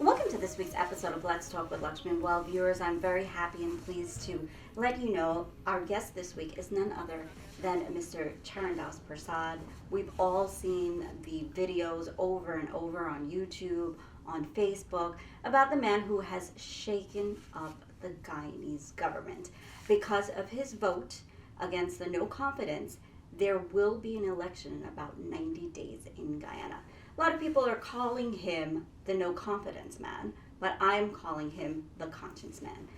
Welcome to this week's episode of Let's Talk with Lakshmi. Well, viewers, I'm very happy and pleased to let you know our guest this week is none other than Mr. Charrandas Persaud. We've all seen the videos over and over on YouTube, on Facebook, about the man who has shaken up the Guyanese government. Because of his vote against the no confidence, there will be an election in about 90 days in Guyana. A lot of people are calling him the no confidence man, but I'm calling him the conscience man.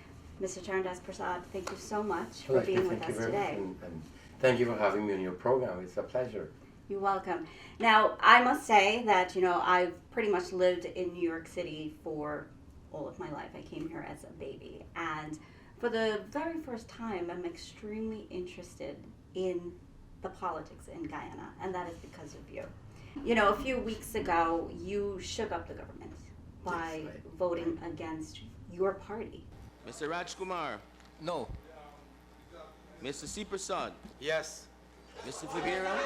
Mr. Charrandas Persaud, thank you so much for being with us today. And thank you for having me on your program. It's a pleasure. You're welcome. Now, I must say that, I've pretty much lived in New York City for all of my life. I came here as a baby. And for the very first time, I'm extremely interested in the politics in Guyana, and that is because of you. A few weeks ago, you shook up the government by voting against your party. Mr. Rajkumar. No. Mr. C. Persaud. Yes. Mr. Figuera.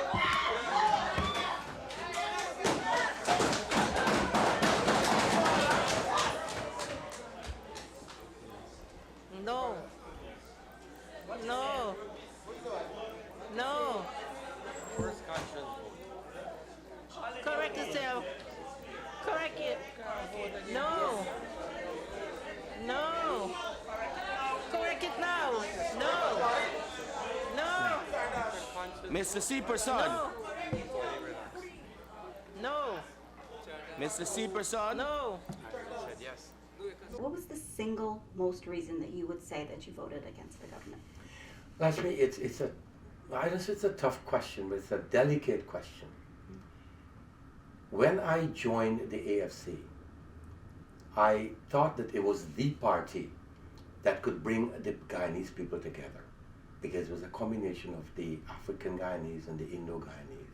No. No. No. First conscience. Correct yourself. Correct it. No. No. Correct it now. No. No. Mr. C. Persaud. No. No. Mr. C. Persaud. No. Said yes. What was the single most reason that you would say that you voted against the government? Lakshmi, it's a tough question, but it's a delicate question. When I joined the AFC, I thought that it was the party that could bring the Guyanese people together, because it was a combination of the African Guyanese and the Indo-Guyanese.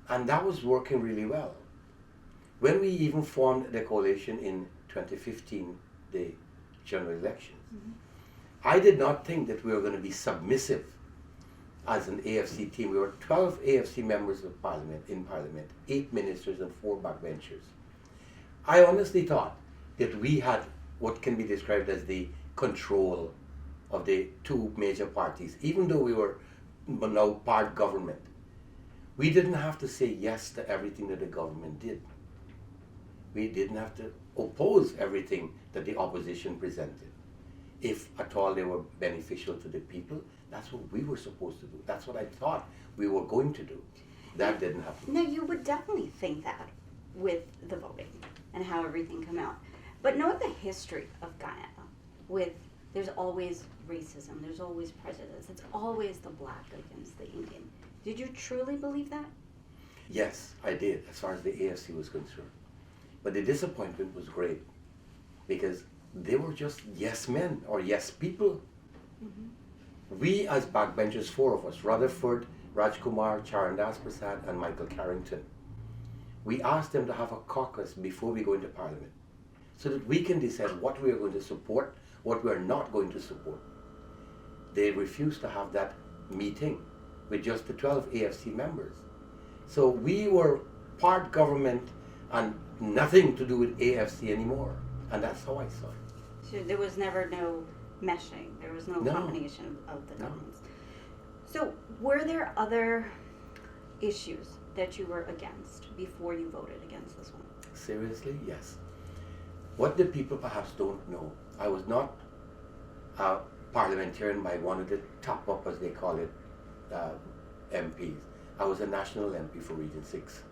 And that was working really well. When we even formed the coalition in 2015, the general elections, I did not think that we were going to be submissive as an AFC team. We were 12 AFC members of parliament, 8 ministers and 4 backbenchers. I honestly thought that we had what can be described as the control of the 2 major parties, even though we were now part government. We didn't have to say yes to everything that the government did. We didn't have to oppose everything that the opposition presented. If at all they were beneficial to the people, that's what we were supposed to do. That's what I thought we were going to do. That didn't happen. No, you would definitely think that with the voting and how everything came out. But knowing the history of Guyana, there's always racism, there's always prejudice, it's always the black against the Indian. Did you truly believe that? Yes, I did, as far as the AFC was concerned. But the disappointment was great, because they were just yes men or yes people. We as backbenchers, 4 of us, Rutherford, Rajkumar, Charrandas Persaud, and Michael Carrington, we asked them to have a caucus before we go into parliament, so that we can decide what we are going to support, what we are not going to support. They refused to have that meeting with just the 12 AFC members. So we were part government and nothing to do with AFC anymore. And that's how I saw it. So there was never no meshing, there was no combination of the governments. So were there other issues that you were against before you voted against this one? Seriously, yes. What the people perhaps don't know, I was not a parliamentarian by one of the top up, as they call it, MPs. I was a national MP for Region 6.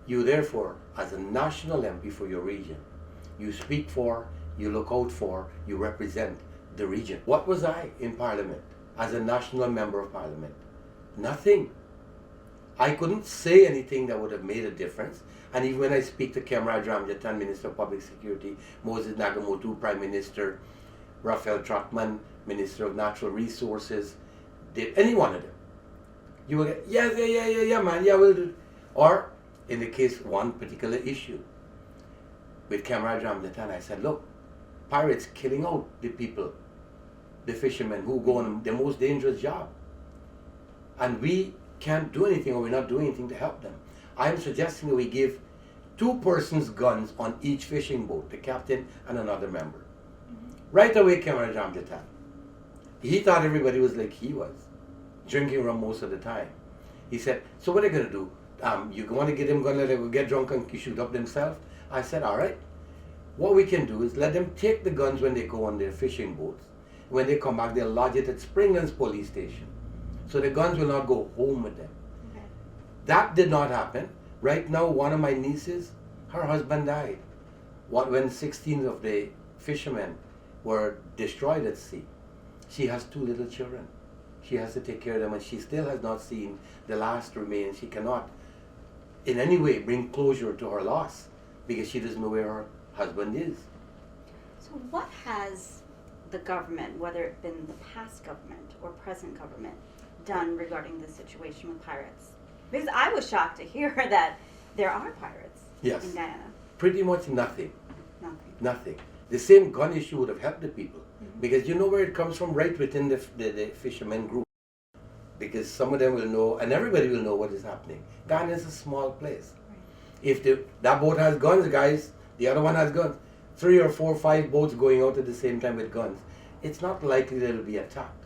You therefore, as a national MP for your region, you speak for, you look out for, you represent the region. What was I in Parliament as a national member of Parliament? Nothing. I couldn't say anything that would have made a difference. And even when I speak to Kemraj Ramjatan, Minister of Public Security, Moses Nagamotu, Prime Minister, Raphael Trotman, Minister of Natural Resources, any one of them, you will get, yeah, man, yeah, we'll do it. Or, in the case, one particular issue, with Kemraj Ramjatan, I said, look, pirates killing out the people, the fishermen who go on the most dangerous job. And we can't do anything, or we're not doing anything to help them. I'm suggesting that we give 2 persons' guns on each fishing boat, the captain and another member. Right away came Ramjatan. He thought everybody was like he was, drinking rum most of the time. He said, so what are they going to do? You want to get them going to let them get drunk and shoot up themselves? I said, all right. What we can do is let them take the guns when they go on their fishing boats. When they come back, they'll lodge it at Springlands police station. So the guns will not go home with them. Okay. That did not happen. Right now, one of my nieces, her husband died. When 16 of the fishermen were destroyed at sea. She has 2 little children. She has to take care of them, and she still has not seen the last remains. She cannot in any way bring closure to her loss because she doesn't know where her husband is. So what has the government, whether it been the past government or present government, done regarding this situation with pirates? Because I was shocked to hear that there are pirates Yes. in Guyana. Pretty much nothing. Nothing. Nothing. The same gun issue would have helped the people because you know where it comes from, right within the fishermen group. Because some of them will know, and everybody will know what is happening. Guyana is a small place. Right. If that boat has guns, guys, the other one has guns. 3 or 4 or 5 boats going out at the same time with guns. It's not likely that it'll be attacked.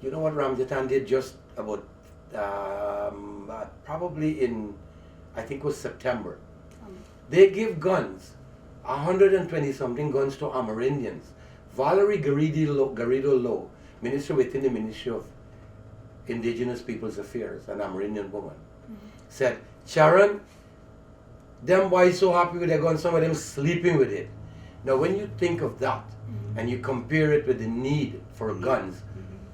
You know what Ramjatan did just about probably in, I think it was September. They give guns, 120 something guns to Amerindians. Valerie Garrido Lowe, minister within the Ministry of Indigenous Peoples Affairs, an Amerindian woman, said, Charan, them boys so happy with their guns, some of them sleeping with it. Now when you think of that and you compare it with the need for guns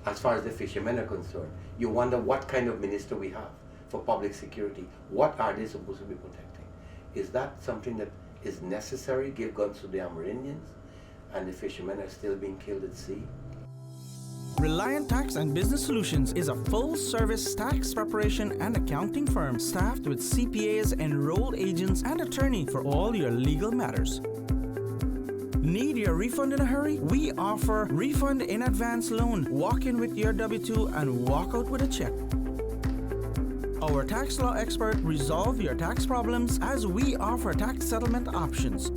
as far as the fishermen are concerned, you wonder what kind of minister we have for public security. What are they supposed to be protecting? Is that something that is necessary? Give guns to the Amerindians and the fishermen are still being killed at sea? Reliant Tax and Business Solutions is a full-service tax preparation and accounting firm staffed with CPAs, enrolled agents, and attorney for all your legal matters. Need your refund in a hurry? We offer refund in advance loan. Walk in with your W-2 and walk out with a check. Our tax law expert resolve your tax problems as we offer tax settlement options.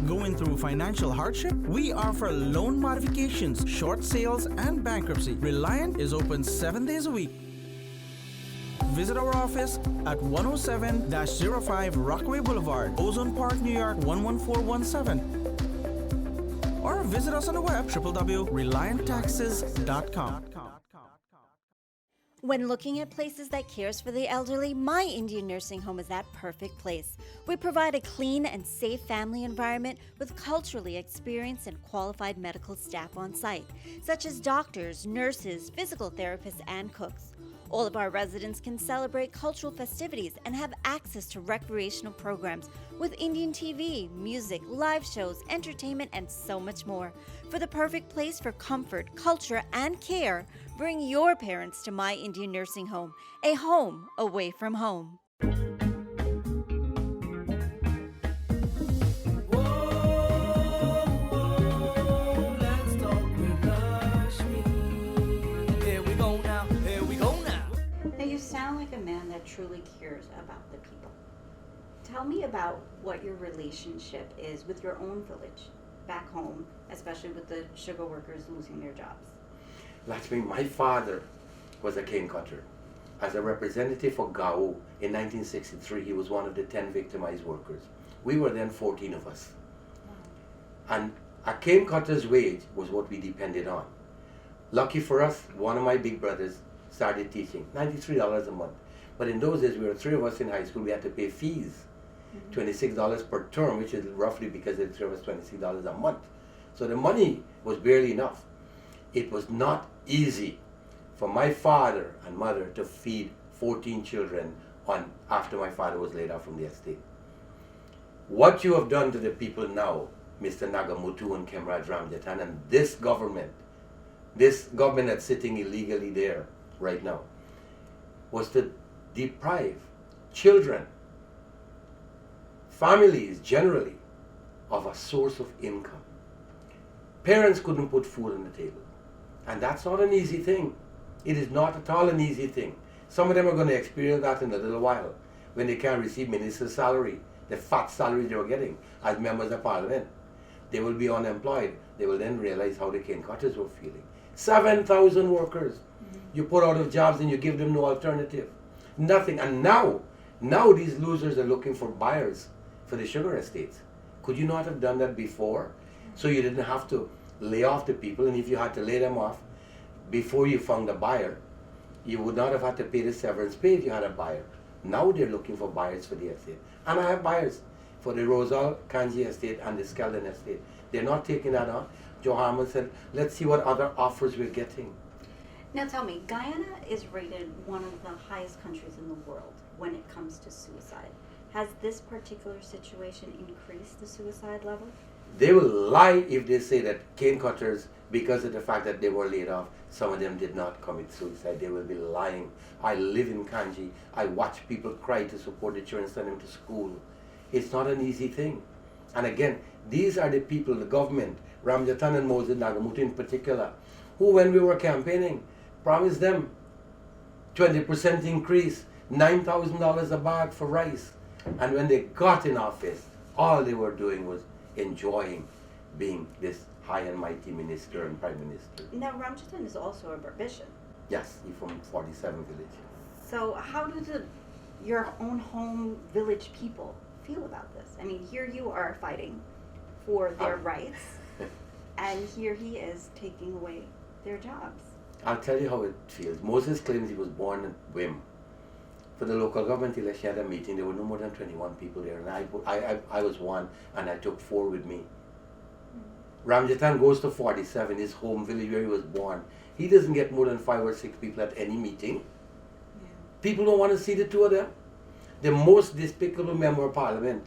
Going through financial hardship? We offer loan modifications, short sales, and bankruptcy. Reliant is open 7 days a week. Visit our office at 107-05 Rockaway Boulevard, Ozone Park, New York 11417. Or visit us on the web, www.relianttaxes.com. When looking at places that cares for the elderly, My Indian Nursing Home is that perfect place. We provide a clean and safe family environment with culturally experienced and qualified medical staff on site, such as doctors, nurses, physical therapists, and cooks. All of our residents can celebrate cultural festivities and have access to recreational programs with Indian TV, music, live shows, entertainment, and so much more. For the perfect place for comfort, culture, and care, bring your parents to My Indian Nursing Home, a home away from home. Now you sound like a man that truly cares about the people. Tell me about what your relationship is with your own village back home, especially with the sugar workers losing their jobs. Lakshmi, my father was a cane cutter. As a representative for Gao in 1963, he was one of the 10 victimized workers. We were then 14 of us. And a cane cutter's wage was what we depended on. Lucky for us, one of my big brothers started teaching, $93 a month. But in those days, we were 3 of us in high school, we had to pay fees, $26 per term, which is roughly, because the 3 of us, $26 a month. So the money was barely enough. It was not easy for my father and mother to feed 14 children after my father was laid off from the estate. What you have done to the people now, Mr. Nagamutu and Kemraj Ramjatan, and this government that's sitting illegally there right now, was to deprive children, families generally, of a source of income. Parents couldn't put food on the table. And that's not an easy thing. It is not at all an easy thing. Some of them are going to experience that in a little while. when they can't receive minister's salary, the fat salary they were getting as members of parliament. They will be unemployed. They will then realize how the cane cutters were feeling. 7,000 workers. You put out of jobs and you give them no alternative. Nothing. And now these losers are looking for buyers for the sugar estates. Could you not have done that before? So you didn't have to lay off the people, and if you had to lay them off before you found a buyer, you would not have had to pay the severance pay if you had a buyer. Now they're looking for buyers for the estate. And I have buyers for the Rosal Kanji estate and the Skeldon estate. They're not taking that on. Joe Harmon said, let's see what other offers we're getting. Now tell me, Guyana is rated one of the highest countries in the world when it comes to suicide. Has this particular situation increased the suicide level? They will lie if they say that cane cutters, because of the fact that they were laid off, some of them did not commit suicide. They will be lying. I live in Kanji. I watch people cry to support the children, send them to school. It's not an easy thing. And again, these are the people, the government, Ramjatan and Moses Nagamutu in particular, who when we were campaigning, promised them 20% increase, $9,000 a bag for rice. And when they got in office, all they were doing was enjoying being this high and mighty minister and prime minister. Now Ramjatan is also a Berbishan. Yes, he's from 47 village. So how do your own home village people feel about this? I mean, here you are fighting for their rights, and here he is taking away their jobs. I'll tell you how it feels. Moses claims he was born in Whim. For the local government election, at a meeting, there were no more than 21 people there, and I was one, and I took 4 with me. Ramjatan goes to 47, his home village where he was born. He doesn't get more than 5 or 6 people at any meeting. Yeah. People don't want to see the two of them. The most despicable member of parliament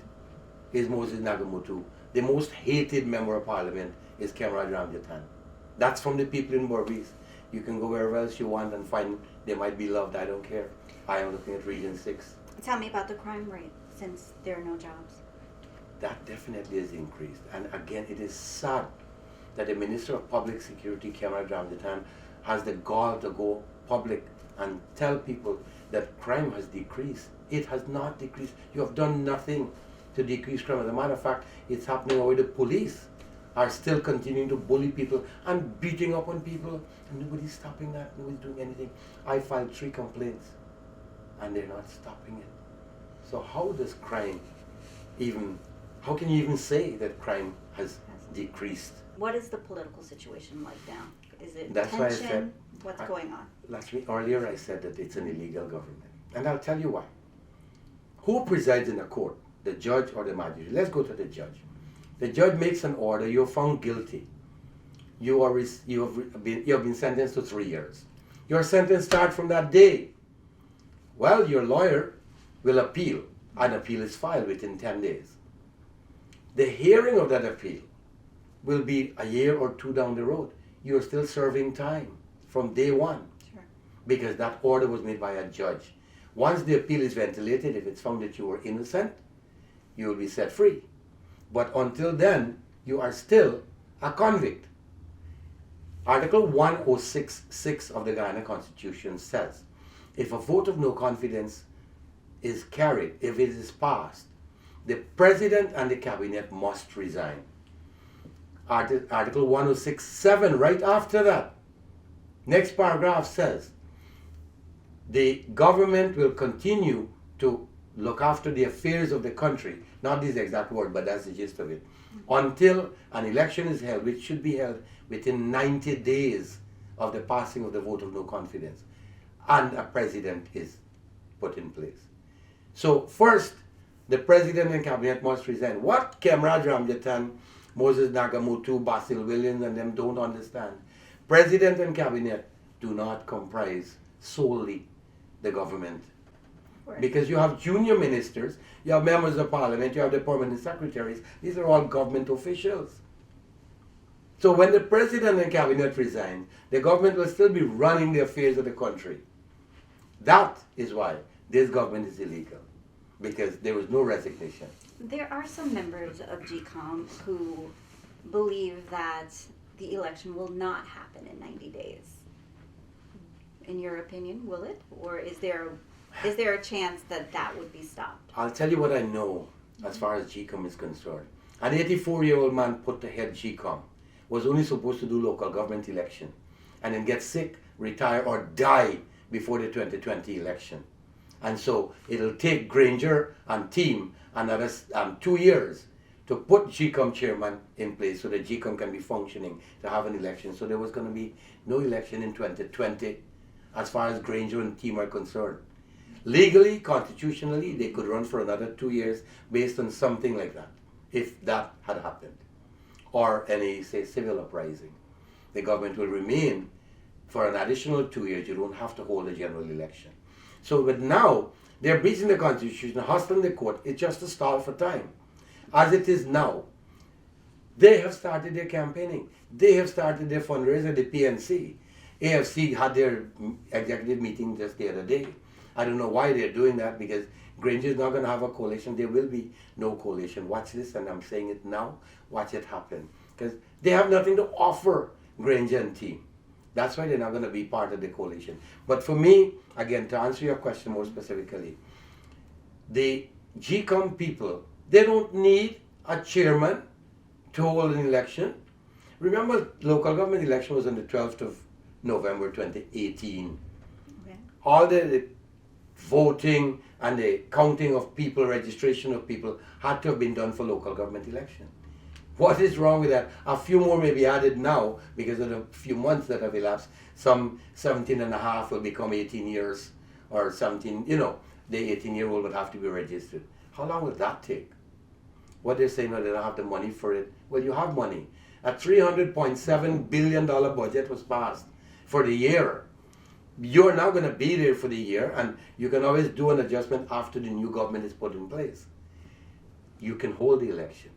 is Moses Nagamutu. The most hated member of parliament is Comrade Ramjatan. That's from the people in Berbice. You can go wherever else you want and find they might be loved. I don't care. I am looking at Region 6. Tell me about the crime rate, since there are no jobs. That definitely has increased. And again, it is sad that the Minister of Public Security, Comrade Ramjatan, has the gall to go public and tell people that crime has decreased. It has not decreased. You have done nothing to decrease crime. As a matter of fact, it's happening where the police are still continuing to bully people and beating up on people, and nobody's stopping that. Nobody's doing anything. I filed 3 complaints, and they're not stopping it. So how does crime how can you even say that crime has decreased? What is the political situation like now? Is it That's why I tension? said, What's going on? Earlier I said that it's an illegal government. And I'll tell you why. Who presides in a court? The judge or the magistrate? Let's go to the judge. The judge makes an order, you're found guilty. You have been sentenced to 3 years. Your sentence starts from that day. Well, your lawyer will appeal. An appeal is filed within 10 days. The hearing of that appeal will be a year or 2 down the road. You're still serving time from day one. Sure. Because that order was made by a judge. Once the appeal is ventilated, if it's found that you were innocent, you will be set free. But until then, you are still a convict. Article 106.6 of the Guyana Constitution says, if a vote of no confidence is carried, if it is passed, the President and the Cabinet must resign. Article 106.7, right after that, next paragraph says, the government will continue to look after the affairs of the country, not this exact word, but that's the gist of it, until an election is held, which should be held within 90 days of the passing of the vote of no confidence, and a president is put in place. So first, the President and Cabinet must resign. What Comrade Ramjatan, Moses Nagamutu, Basil Williams and them don't understand, President and Cabinet do not comprise solely the government. Right. Because you have junior ministers, you have members of parliament, you have the permanent secretaries. These are all government officials. So when the President and Cabinet resign, the government will still be running the affairs of the country. That is why this government is illegal, because there was no resignation. There are some members of GCOM who believe that the election will not happen in 90 days. In your opinion, will it? Or is there Is there a chance that that would be stopped? I'll tell you what I know as far as GCOM is concerned. An 84-year-old man put to head GCOM was only supposed to do local government election and then get sick, retire, or die before the 2020 election. And so it'll take Granger and team another 2 years to put GCOM chairman in place so that GCOM can be functioning to have an election. So there was going to be no election in 2020 as far as Granger and team are concerned. Legally, constitutionally, they could run for another 2 years based on something like that, if that had happened. Or any, say, civil uprising. The government will remain for an additional 2 years. You don't have to hold a general election. So, but now, they're breaching the Constitution, hustling the court. It's just a stall for time. As it is now, they have started their campaigning. They have started their fundraiser, the PNC. AFC had their executive meeting just the other day. I don't know why they're doing that, because Granger is not going to have a coalition. There will be no coalition. Watch this, and I'm saying it now. Watch it happen. Because they have nothing to offer, Granger and team. That's why they're not going to be part of the coalition. But for me, again, to answer your question more specifically, the GCOM people, they don't need a chairman to hold an election. Remember, local government election was on the 12th of November 2018. Okay. All the voting and the counting of people, registration of people had to have been done for local government election. What is wrong with that? A few more may be added now because of the few months that have elapsed. Some 17 and a half will become 18 years or something, the 18-year-old would have to be registered. How long will that take? What they're saying, no, they don't have the money for it. Well, you have money. A $300.7 billion budget was passed for the year. You're now going to be there for the year, and you can always do an adjustment after the new government is put in place. You can hold the election.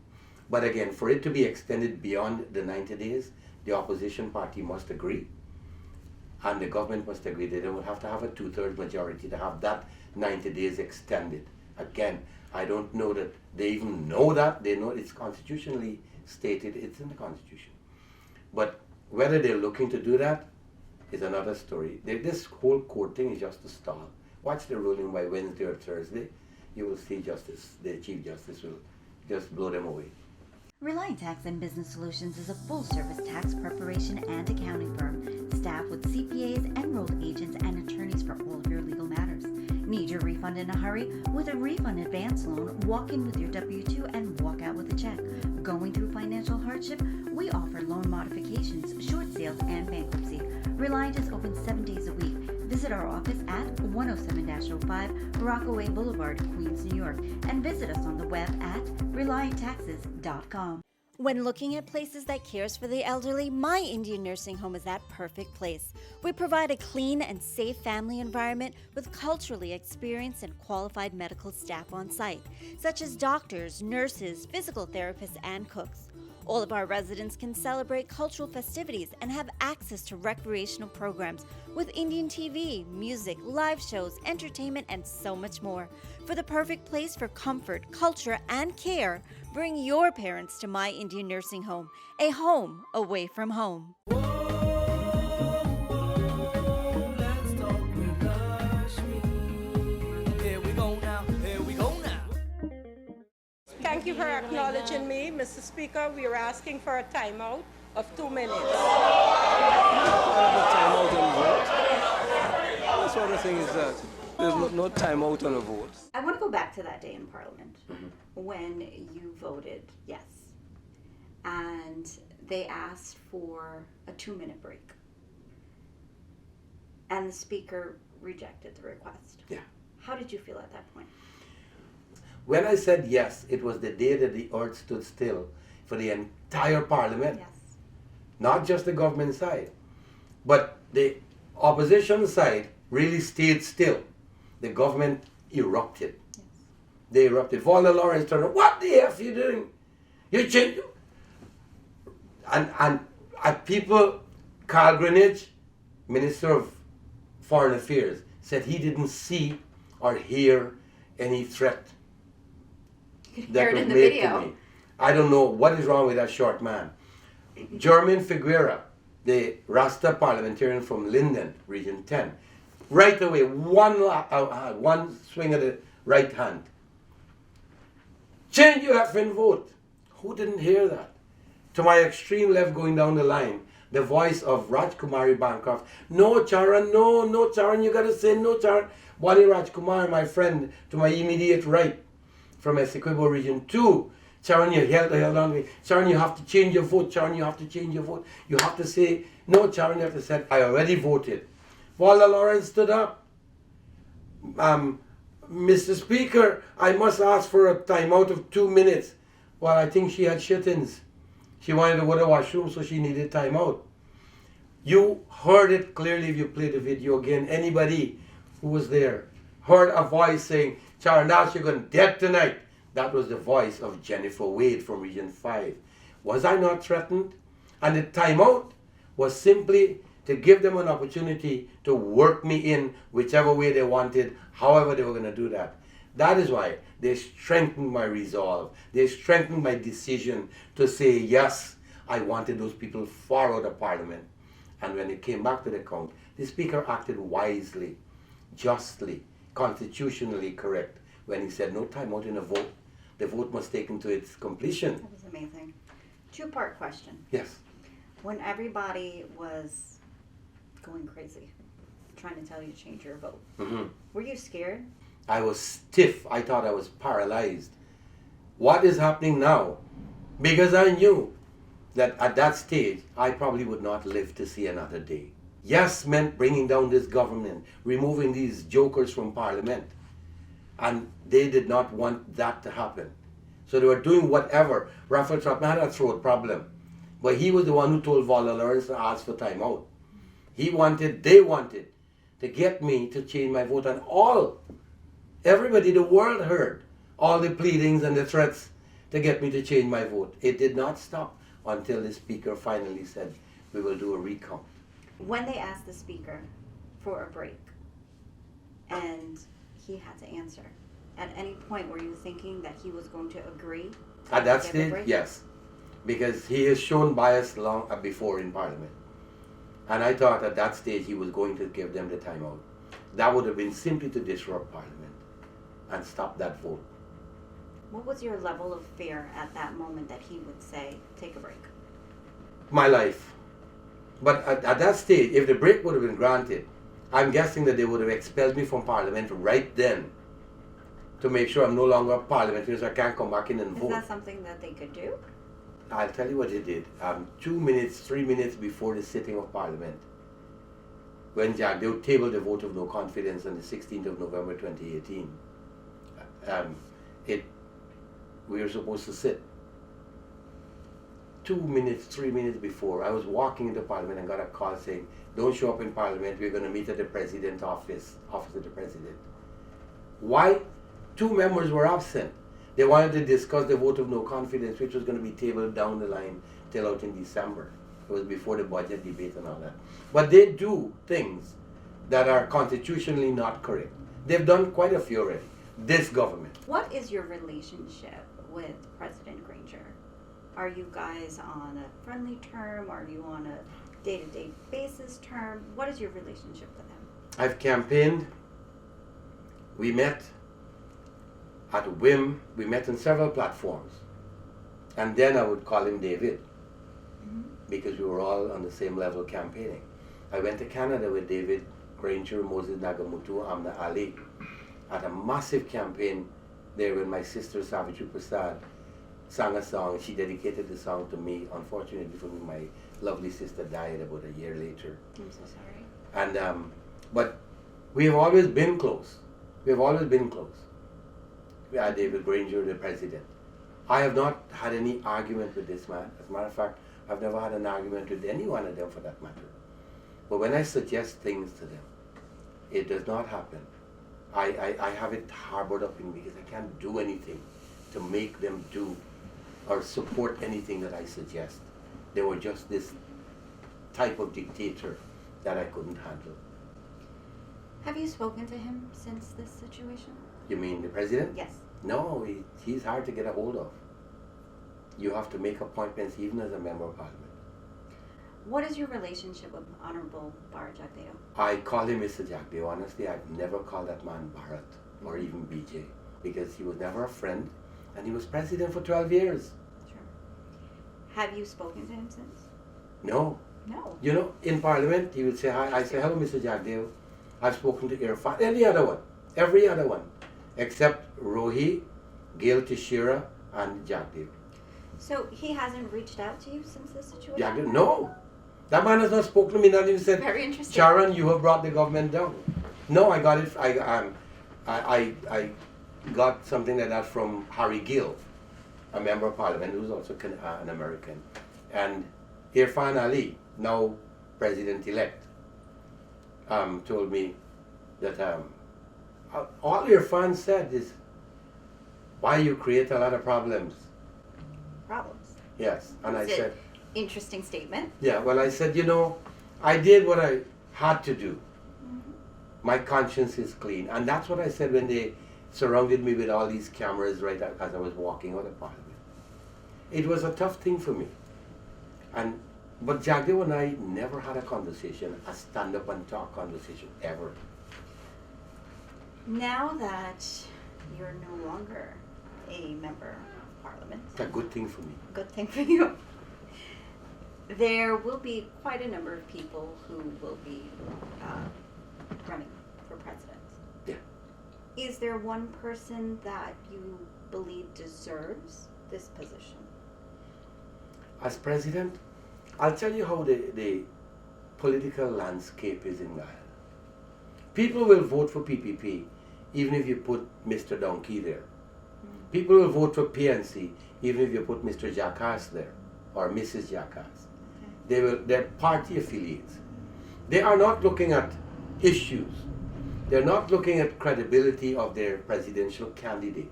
But again, for it to be extended beyond the 90 days, the opposition party must agree, and the government must agree that they would have to have a 2/3 majority to have that 90 days extended. Again, I don't know that they even know that. They know it's constitutionally stated, it's in the Constitution. But whether they're looking to do that is another story. This whole court thing is just a stall. Watch the ruling by Wednesday or Thursday. You will see justice. The Chief Justice will just blow them away. Reliant Tax and Business Solutions is a full-service tax preparation and accounting firm, staffed with CPAs, enrolled agents, and attorneys for all of your legal matters. Need your refund in a hurry? With a refund advance loan, walk in with your W-2 and walk out with a check. Going through financial hardship? We offer loan modifications, short sales, and bankruptcy. Reliant is open 7 days a week. Visit our office at 107-05 Rockaway Boulevard, Queens, New York, and visit us on the web at ReliantTaxes.com. When looking at places that cares for the elderly, My Indian Nursing Home is that perfect place. We provide a clean and safe family environment with culturally experienced and qualified medical staff on site, such as doctors, nurses, physical therapists, and cooks. All of our residents can celebrate cultural festivities and have access to recreational programs with Indian TV, music, live shows, entertainment, and so much more. For the perfect place for comfort, culture, and care, bring your parents to My Indian Nursing Home, a home away from home. Thank you for acknowledging me, Mr. Speaker. We are asking for a timeout of 2 minutes. Timeout on vote. That's what the thing is that there's no timeout on a vote. I want to go back to that day in Parliament when you voted yes. And they asked for a 2-minute break. And the Speaker rejected the request. Yeah. How did you feel at that point? When I said yes, it was the day that the earth stood still for the entire Parliament. Yes. Not just the government side, but the opposition side really stayed still. The government erupted. Yes. They erupted. Walter Lawrence turned, what the F are you doing? You change. And people, Carl Greenwich, Minister of Foreign Affairs, said he didn't see or hear any threat that Heard was in the made video. to me. I don't know what is wrong with that short man. Jermaine Figuera, the Rasta parliamentarian from Linden, Region 10, Right away, one swing of the right hand. Change your effing vote. Who didn't hear that? To my extreme left going down the line, the voice of Rajkumari Bancroft. No, Charan, no, Charan, you gotta say no, Charan. Bonnie Rajkumar, my friend, to my immediate right from Essequibo Region 2. Charan, you held on me. Charan, you have to change your vote. Charan, you have to change your vote. You have to say, no, Charan, you have to say, I already voted. Walter Lawrence stood up. Mr. Speaker, I must ask for a timeout of 2 minutes. Well, I think she had shit-ins. She wanted to go to the washroom, so she needed timeout. You heard it clearly if you play the video again. Anybody who was there heard a voice saying, Charandas, you're going to dead tonight. That was the voice of Jennifer Wade from Region 5. Was I not threatened? And the timeout was simply to give them an opportunity to work me in whichever way they wanted, however they were going to do that. That is why they strengthened my resolve. They strengthened my decision to say, yes, I wanted those people far out of Parliament. And when it came back to the count, the Speaker acted wisely, justly, constitutionally correct when he said no time out in a vote. The vote must take to its completion. That was amazing. Two-part question. Yes. When everybody was going crazy, trying to tell you to change your vote, were you scared? I was stiff. I thought I was paralyzed. What is happening now? Because I knew that at that stage, I probably would not live to see another day. Yes meant bringing down this government, removing these jokers from Parliament. And they did not want that to happen. So they were doing whatever. Rafael Trotman had a throat problem. But he was the one who told Walter Lawrence to ask for time out. They wanted to get me to change my vote. And everybody, the world heard all the pleadings and the threats to get me to change my vote. It did not stop until the Speaker finally said, we will do a recount. When they asked the Speaker for a break, and he had to answer, at any point were you thinking that he was going to agree? At that give a stage, break? yes. Because he has shown bias long before in Parliament. And I thought at that stage he was going to give them the time out. That would have been simply to disrupt Parliament and stop that vote. What was your level of fear at that moment that he would say, take a break? My life. But at that stage, if the break would have been granted, I'm guessing that they would have expelled me from Parliament right then to make sure I'm no longer a parliamentarian, so I can't come back in and vote. Is that something that they could do? I'll tell you what they did. 2 minutes, 3 minutes before the sitting of Parliament, when they would table the vote of no confidence on the 16th of November 2018, we were supposed to sit. 2 minutes, 3 minutes before, I was walking into Parliament and got a call saying, don't show up in Parliament, we're going to meet at the President's office of the President. Why? 2 members were absent. They wanted to discuss the vote of no confidence, which was going to be tabled down the line till out in December. It was before the budget debate and all that. But they do things that are constitutionally not correct. They've done quite a few already, this government. What is your relationship with President Granger? Are you guys on a friendly term? Are you on a day-to-day basis term? What is your relationship with him? I've campaigned. We met at a whim. We met on several platforms. And then I would call him David, because we were all on the same level campaigning. I went to Canada with David Granger, Moses Nagamutu, Amna Ali, at a massive campaign there when my sister Savitri Persaud sang a song. She dedicated the song to me. Unfortunately for me, my lovely sister died about a year later. I'm so sorry. And but we have always been close. We have always been close. We had David Granger, the president. I have not had any argument with this man. As a matter of fact, I've never had an argument with any one of them for that matter. But when I suggest things to them, it does not happen. I have it harbored up in me because I can't do anything to make them do or support anything that I suggest. They were just this type of dictator that I couldn't handle. Have you spoken to him since this situation? You mean the president? Yes. No, he's hard to get a hold of. You have to make appointments even as a member of Parliament. What is your relationship with Honorable Bar Jagdeo? I call him Mr. Jagdeo. Honestly, I've never called that man Bharat or even BJ because he was never a friend and he was president for 12 years. Sure. Have you spoken to him since? No. No. You know, in Parliament, he would say hi. I say, hello, Mr. Jagdeo. I've spoken to Irfan, every other one, except Rohi, Gail Teixeira, and Jagdeo. So he hasn't reached out to you since this situation? Jagdeo, no. That man has not spoken to me, not even said, Very interesting. Charan, you have brought the government down. No, I got it, I got something like that from Harry Gill, a member of Parliament who's also an American. And Irfan Ali, now President-elect, told me that all Irfan said is, why you create a lot of problems. Problems. Yes, and I Is it said, interesting statement. yeah, well, I said, you know, I did what I had to do. My conscience is clean. And that's what I said when they surrounded me with all these cameras right as I was walking out of Parliament. It was a tough thing for me. But Jagdeo and I never had a conversation, a stand-up and talk conversation, ever. Now that you're no longer a member of Parliament, It's a good thing for me. good thing for you, there will be quite a number of people who will be running for president. Yeah. Is there one person that you believe deserves this position? As president, I'll tell you how the political landscape is in Guyana. People will vote for PPP even if you put Mr. Donkey there. People will vote for PNC even if you put Mr. Jackass there or Mrs. Jackass. They're party affiliates. They are not looking at issues. They're not looking at credibility of their presidential candidate.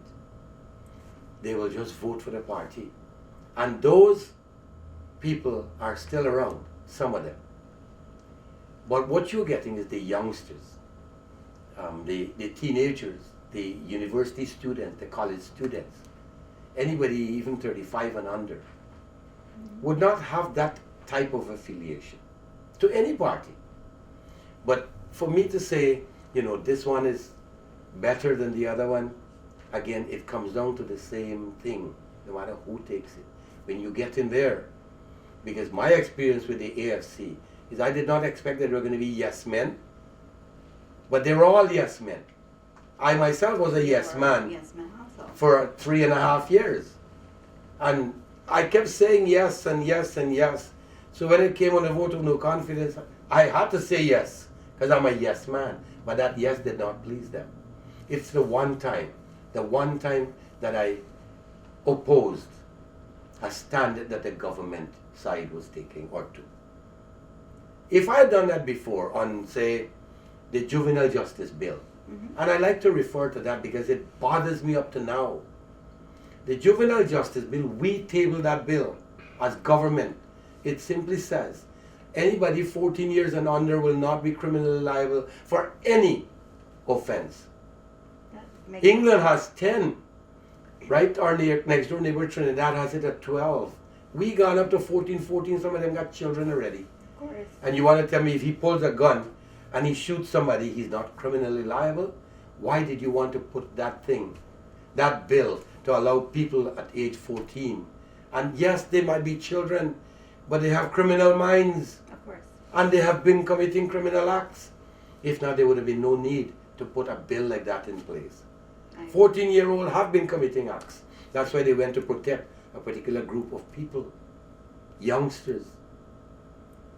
They will just vote for the party. And those people are still around, some of them. But what you're getting is the youngsters, the teenagers, the university students, the college students, anybody even 35 and under, would not have that type of affiliation to any party. But for me to say, you know, this one is better than the other one, again, it comes down to the same thing, no matter who takes it. When you get in there, because my experience with the AFC is I did not expect that there were going to be yes men, but they were all yes men. I myself was a yes man Yes, man, also. for 3.5 years. And I kept saying yes and yes and yes. So when it came on a vote of no confidence, I had to say yes, because I'm a yes man. But that yes did not please them. It's the one time that I opposed a stand that the government side was taking, or two. If I had done that before on, say, the juvenile justice bill, and I like to refer to that because it bothers me up to now. The juvenile justice bill, we tabled that bill as government. It simply says, anybody 14 years and under will not be criminally liable for any offense. That makes England has 10. Right, our next door neighbor Trinidad has it at 12. We gone up to 14, some of them got children already. Of course. And you want to tell me if he pulls a gun and he shoots somebody, he's not criminally liable? Why did you want to put that thing, that bill, to allow people at age 14? And yes, they might be children, but they have criminal minds. Of course. And they have been committing criminal acts. If not, there would have been no need to put a bill like that in place. 14-year-olds have been committing acts. That's why they went to protect a particular group of people, youngsters.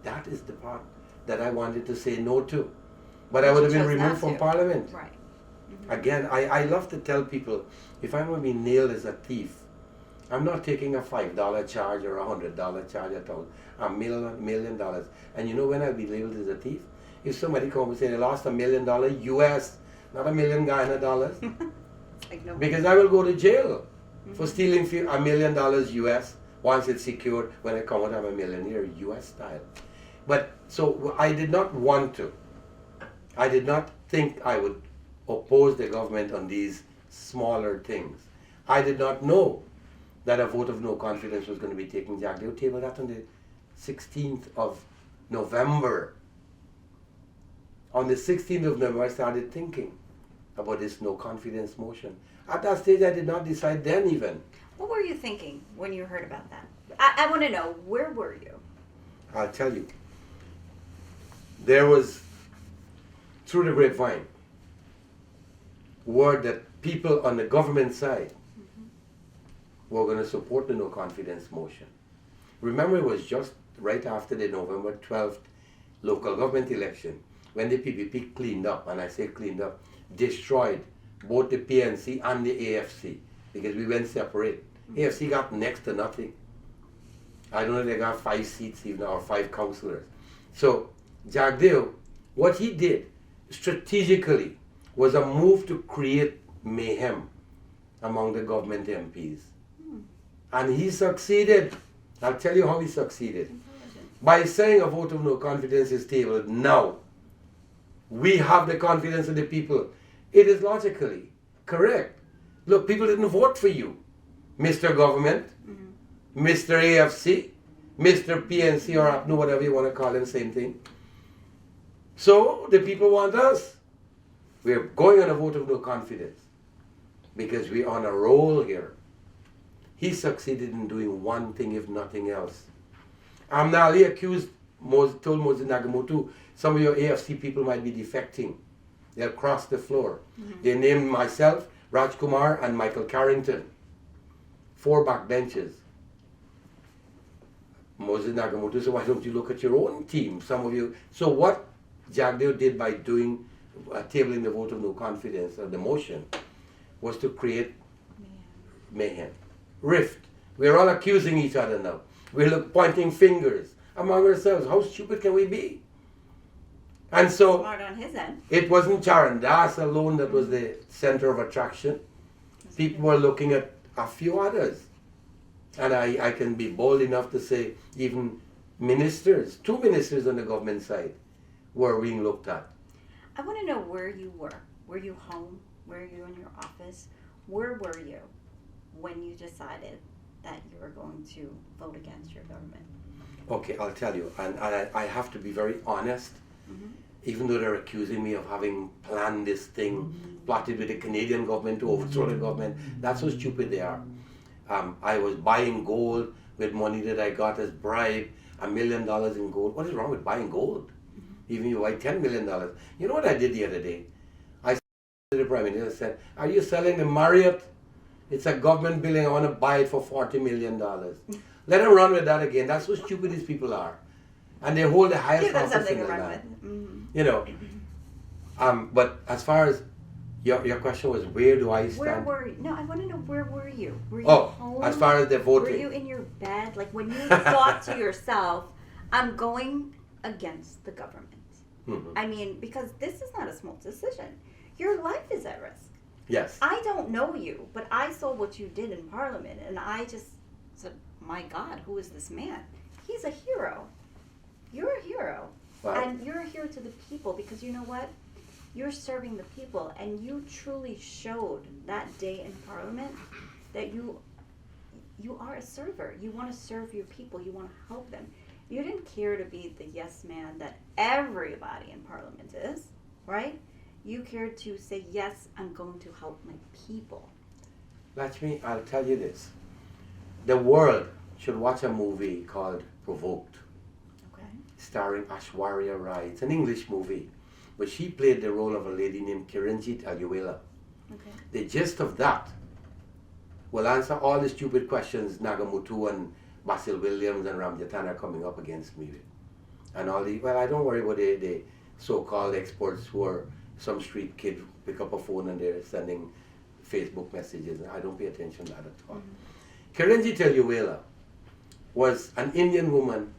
That is the part that I wanted to say no to. But I would have been chose not removed from to. Parliament. Right. Again, I love to tell people, if I'm going to be nailed as a thief, I'm not taking a $5 charge or a $100 charge at all. $1 million. And you know when I'll be labeled as a thief? If somebody comes and say they lost $1 million US, not $1 million Guyana dollars. Like no. Because I will go to jail for stealing $1 million US once it's secured. When I come out, I'm a millionaire US style. But so I did not want to. I did not think I would oppose the government on these smaller things. I did not know that a vote of no confidence was going to be taken. Jagdeo tabled that on the 16th of November. On the 16th of November, I started thinking about this no confidence motion. At that stage, I did not decide then even. What were you thinking when you heard about that? I want to know, where were you? I'll tell you. There was, through the grapevine, word that people on the government side were going to support the no confidence motion. Remember, it was just right after the November 12th local government election when the PPP cleaned up, and I say cleaned up, destroyed both the PNC and the AFC because we went separate. AFC got next to nothing. I don't know if they got 5 seats even or 5 councillors. So Jagdeo, what he did strategically was a move to create mayhem among the government MPs. And he succeeded. I'll tell you how he succeeded. By saying a vote of no confidence is tabled now, we have the confidence of the people. It is logically correct. Look, people didn't vote for you, Mr. Government, Mr. AFC, Mr. PNC or APNU, whatever you want to call them, same thing. So the people want us. We're going on a vote of no confidence because we're on a roll here. He succeeded in doing one thing, if nothing else. Amnali accused, told Moses Nagamotu, some of your AFC people might be defecting. They'll cross the floor. They named myself, Rajkumar, and Michael Carrington. 4 backbenchers. Moses Nagamotu said, why don't you look at your own team? Some of you. So what Jagdeo did by doing, tabling the vote of no confidence, or the motion, was to create mayhem. Rift. We're all accusing each other now. We're pointing fingers among ourselves. How stupid can we be? And so Smart on his end. it wasn't Charandas alone that was the center of attraction. People were looking at a few others. And I can be bold enough to say even ministers, 2 ministers on the government side were being looked at. I want to know where you were. Were you home? Were you in your office? Where were you when you decided that you were going to vote against your government? Okay, I'll tell you, and I have to be very honest, even though they're accusing me of having planned this thing, plotted with the Canadian government to overthrow the government. That's how stupid they are. I was buying gold with money that I got as bribe, $1 million in gold. What is wrong with buying gold? Even you buy $10 million. You know what I did the other day? I said to the Prime Minister, I said, are you selling the Marriott? It's a government building, I want to buy it for $40 million. Let them run with that again. That's how stupid these people are. And they hold the highest Give them office something in to the run land. with. You know. But as far as your question was, where do I Where stand? were you? No, I want to know, where were you? Were you Oh, home? as far as the voting. Were you in your bed? Like when you thought to yourself, I'm going against the government. I mean, because this is not a small decision. Your life is at risk. Yes. I don't know you, but I saw what you did in Parliament, and I just said, my God, who is this man? He's a hero. You're a hero. Wow. And you're a hero to the people because you know what? You're serving the people, and you truly showed that day in Parliament that you are a server. You want to serve your people. You want to help them. You didn't care to be the yes man that everybody in Parliament is, right? You cared to say, yes, I'm going to help my people. Lakshmi, I'll tell you this. The world should watch a movie called Provoked, Okay. starring Aishwarya Rai. It's an English movie, but she played the role of a lady named Kiranjit Aluwela. Okay. The gist of that will answer all the stupid questions Nagamutu and Basil Williams and Ramjatan are coming up against me with. And all the, well, I don't worry about the so-called experts who are some street kid who pick up a phone and they're sending Facebook messages. I don't pay attention to that at all. Kiranjit Aluwela was an Indian woman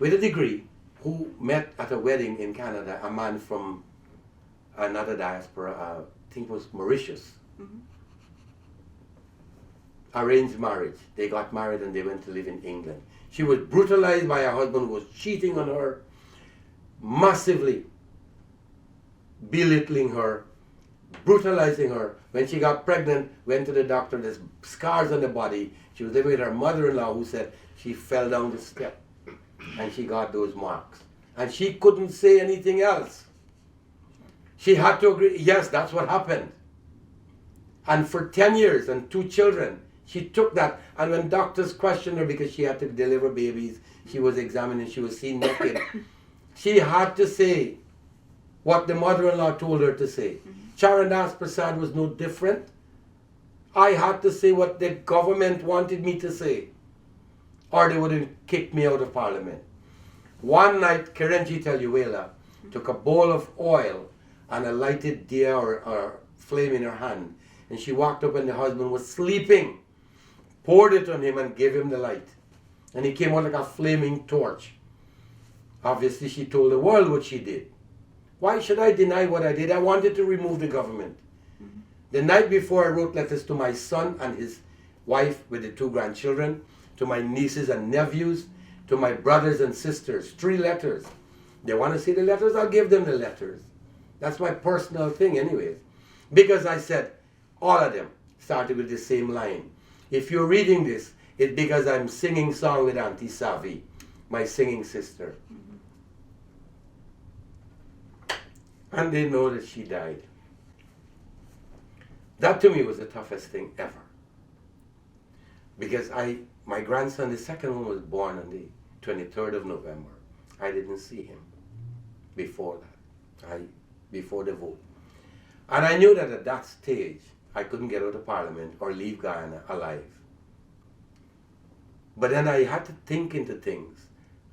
with a degree who met at a wedding in Canada a man from another diaspora, I think it was Mauritius. Arranged marriage. They got married and they went to live in England. She was brutalized by her husband who was cheating on her, massively belittling her, brutalizing her. When she got pregnant, went to the doctor, there's scars on the body. She was living with her mother-in-law who said she fell down the step and she got those marks. And she couldn't say anything else. She had to agree, yes, that's what happened. And for 10 years and 2 children, she took that. And when doctors questioned her because she had to deliver babies, she was examined and she was seen naked. She had to say what the mother-in-law told her to say. Charrandas Persaud was no different. I had to say what the government wanted me to say, or they would have kicked me out of Parliament. One night, Kerenji Telluela took a bowl of oil and a lighted dia or flame in her hand, and she walked up and the husband was sleeping, poured it on him and gave him the light. And he came out like a flaming torch. Obviously, she told the world what she did. Why should I deny what I did? I wanted to remove the government. The night before, I wrote letters to my son and his wife with the 2 grandchildren, to my nieces and nephews, to my brothers and sisters. 3 letters. They want to see the letters? I'll give them the letters. That's my personal thing anyways. Because I said, all of them started with the same line. If you're reading this, it's because I'm singing song with Auntie Savi, my singing sister. And they know that she died. That to me was the toughest thing ever. Because my grandson, the second one, was born on the 23rd of November. I didn't see him before that, before the vote. And I knew that at that stage, I couldn't get out of Parliament or leave Guyana alive. But then I had to think into things.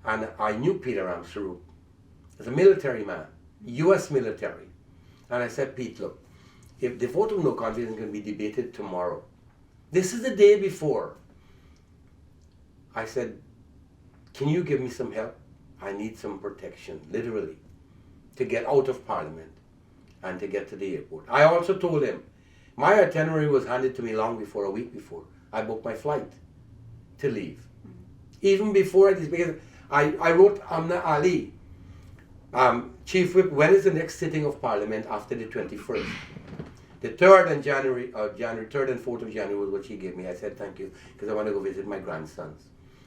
And I knew Peter Persaud as a military man, U.S. military. And I said, Pete, look, if the vote of no confidence is going to be debated tomorrow, this is the day before. I said, can you give me some help? I need some protection, literally, to get out of Parliament and to get to the airport. I also told him, my itinerary was handed to me long before, a week before. I booked my flight to leave. Even before this, because I wrote Amna Ali, Chief Whip, when is the next sitting of Parliament after the 21st? The 3rd and 3rd and 4th of January was what she gave me. I said thank you because I want to go visit my grandsons.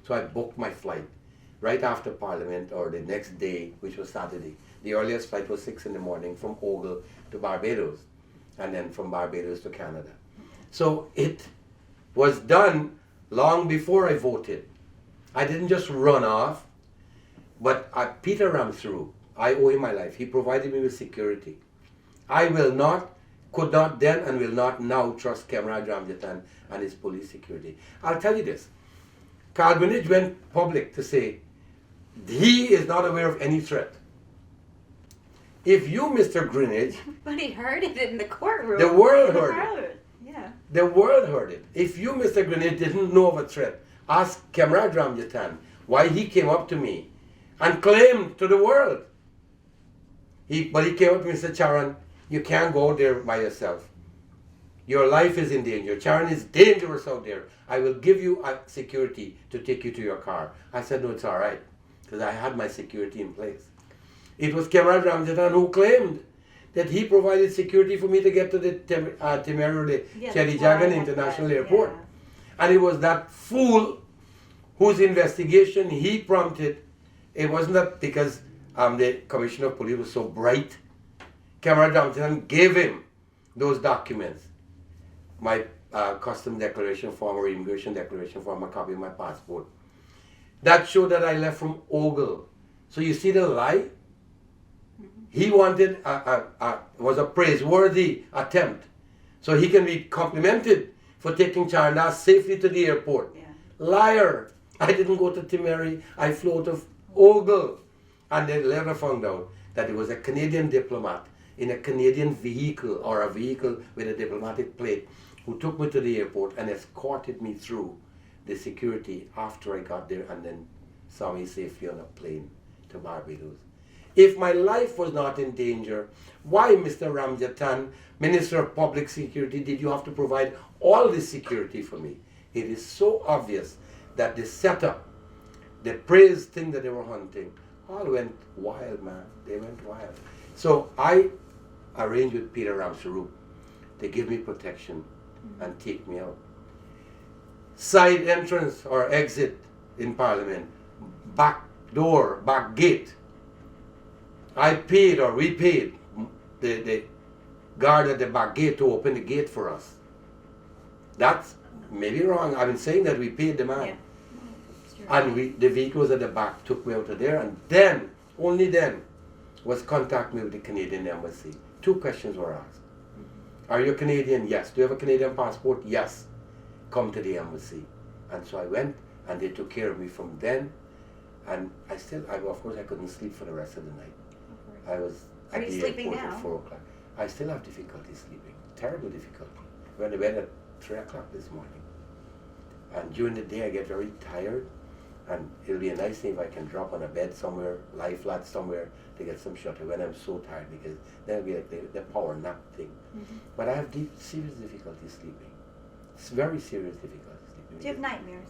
So I booked my flight right after Parliament, or the next day, which was Saturday. The earliest flight was 6 in the morning from Ogle to Barbados, and then from Barbados to Canada. So it was done long before I voted. I didn't just run off, but Peter Persaud, I owe him my life. He provided me with security. I could not then and will not now trust Cameron Ramjatan and his police security. I'll tell you this. Carl Greenwich went public to say he is not aware of any threat. If you, Mr. Greenwich... But he heard it in the courtroom. The world heard it. Yeah. The world heard it. If you, Mr. Greenwich, didn't know of a threat, ask Cameron Ramjatan why he came up to me and claimed to the world. But he came up to me and said, Charan, you can't go out there by yourself. Your life is in danger. Charan is dangerous out there. I will give you security to take you to your car. I said, no, it's all right, because I had my security in place. It was Cameron Ramjatan who claimed that he provided security for me to get to the Temeru Chedijagan International Airport. Yeah. And it was that fool whose investigation he prompted. It wasn't that because the Commissioner of Police was so bright. Cameron Ramjatan gave him those documents. My custom declaration form or immigration declaration form, a copy of my passport. That showed that I left from Ogle. So you see the lie? He wanted, was a praiseworthy attempt. So he can be complimented for taking Charandas safely to the airport. Yeah. Liar! I didn't go to Timeri, I flew out of Ogle. And then later found out that it was a Canadian diplomat in a Canadian vehicle, or a vehicle with a diplomatic plate, who took me to the airport and escorted me through the security after I got there, and then saw me safely on a plane to Barbados. If my life was not in danger, why, Mr. Ramjatan, Minister of Public Security, did you have to provide all this security for me? It is so obvious that the setup, the praise thing that they were hunting, all went wild, man. They went wild. So I arranged with Peter Persaud to give me protection and take me out. Side entrance or exit in Parliament, back door, back gate. I paid, or we paid, the guard at the back gate to open the gate for us. That's maybe wrong. I've been saying that we paid the man. Yeah. It's true. And the vehicles at the back took me out of there, and then, only then, was contact me with the Canadian Embassy. 2 questions were asked. Are you Canadian? Yes. Do you have a Canadian passport? Yes. Come to the embassy. And so I went, and they took care of me from then. And of course I couldn't sleep for the rest of the night. I was Are at you the sleeping airport now? at 4 o'clock. I still have difficulty sleeping. Terrible difficulty. I went to bed at 3 o'clock this morning. And during the day I get very tired. And it'll be a nice thing if I can drop on a bed somewhere, lie flat somewhere to get some shelter when I'm so tired, because then it'll be like the power nap thing. But I have serious difficulty sleeping. It's very serious difficulty sleeping. Do you have nightmares?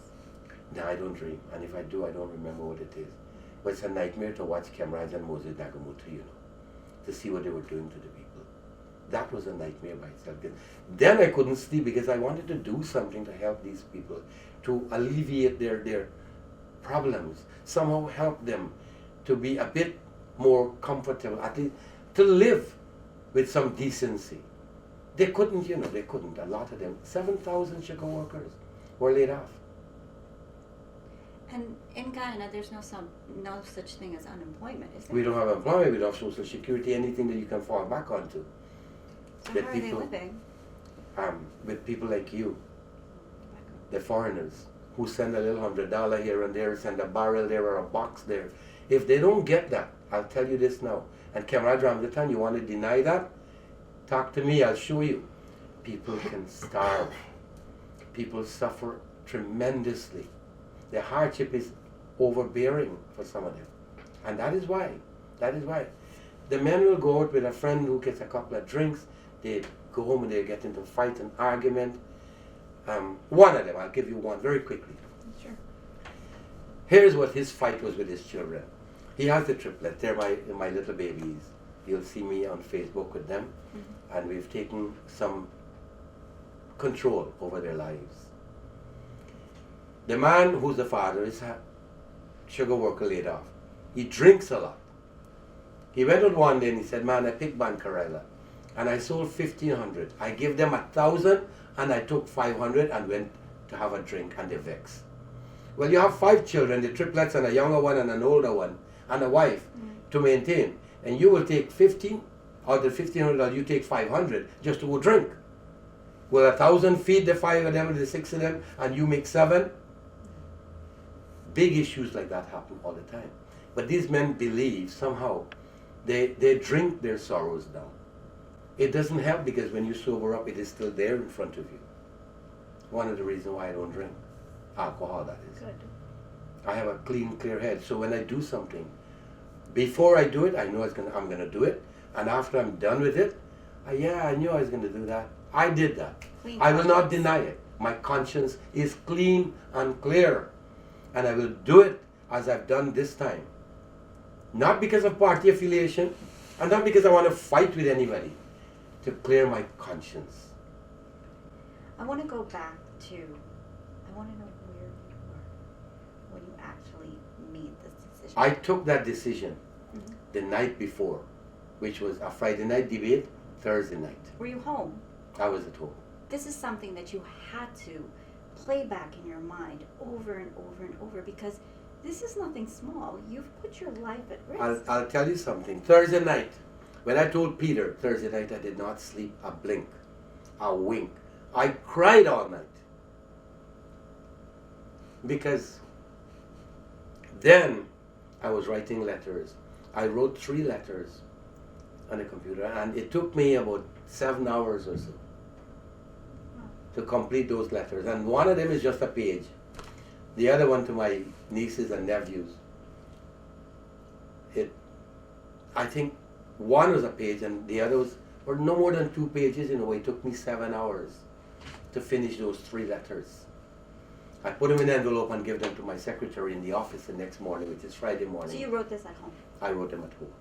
No, I don't dream. And if I do, I don't remember what it is. But it's a nightmare to watch Camraj and Moses Nagamutu, to see what they were doing to the people. That was a nightmare by itself. Then I couldn't sleep because I wanted to do something to help these people, to alleviate their problems, somehow help them to be a bit more comfortable, at least to live with some decency. They couldn't, they couldn't. A lot of them, 7,000 sugar workers were laid off. And in Guyana, there's no such thing as unemployment, is there? We don't have employment, we don't have social security, anything that you can fall back onto. So that how are they people- living? With people like you, the foreigners, who send a little $100 here and there, send a barrel there or a box there. If they don't get that, I'll tell you this now, and Camarade Ramdatan, you want to deny that? Talk to me, I'll show you. People can starve. People suffer tremendously. The hardship is overbearing for some of them. And that is why. The men will go out with a friend who gets a couple of drinks, they go home and they get into a fight and argument. One of them, I'll give you one very quickly. Sure. Here's what his fight was with his children. He has the triplets, they're my little babies. You'll see me on Facebook with them. And we've taken some control over their lives. The man who's the father is a sugar worker laid off. He drinks a lot. He went out one day and he said, man, I picked Bancarella and I sold 1,500. I gave them 1,000 and I took 500 and went to have a drink, and they vexed. Well, you have 5 children, the triplets and a younger one and an older one and a wife to maintain. And you will take 15 out of 1,500, you take 500 just to go drink. Will 1,000 feed the 5 of them and the 6 of them and you make 7? Big issues like that happen all the time. But these men believe somehow they drink their sorrows down. It doesn't help because when you sober up, it is still there in front of you. One of the reasons why I don't drink. Alcohol, that is. Good. I have a clean, clear head. So when I do something, before I do it, I know I'm going to do it. And after I'm done with it, I knew I was going to do that. I did that. Clean I will not conscience. deny it. My conscience is clean and clear. And I will do it as I've done this time. Not because of party affiliation, and not because I want to fight with anybody. To clear my conscience. I want to go back to, I want to know where you were when you actually made this decision. I took that decision the night before, which was a Friday night debate, Thursday night. Were you home? I was at home. This is something that you had to play back in your mind over and over and over, because this is nothing small. You've put your life at risk. I'll tell you something. Thursday night, when I told Peter, Thursday night I did not sleep a blink, a wink. I cried all night. Because then I was writing letters. I wrote 3 letters on the computer, and it took me about 7 hours or so to complete those letters. And one of them is just a page. The other one to my nieces and nephews. I think one was a page and the other were no more than 2 pages in a way. It took me 7 hours to finish those 3 letters. I put them in an envelope and give them to my secretary in the office the next morning, which is Friday morning. So you wrote this at home? I wrote them at home.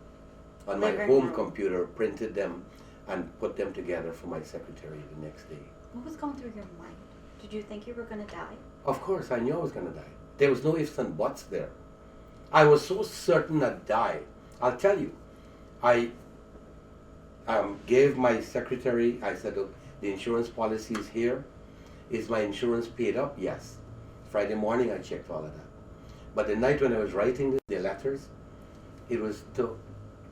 On my Living home room. computer, printed them and put them together for my secretary the next day. What was going through your mind? Did you think you were going to die? Of course, I knew I was going to die. There was no ifs and buts there. I was so certain I'd die. I'll tell you, I gave my secretary, I said, look, the insurance policy is here. Is my insurance paid up? Yes. Friday morning I checked all of that. But the night when I was writing the letters, it was to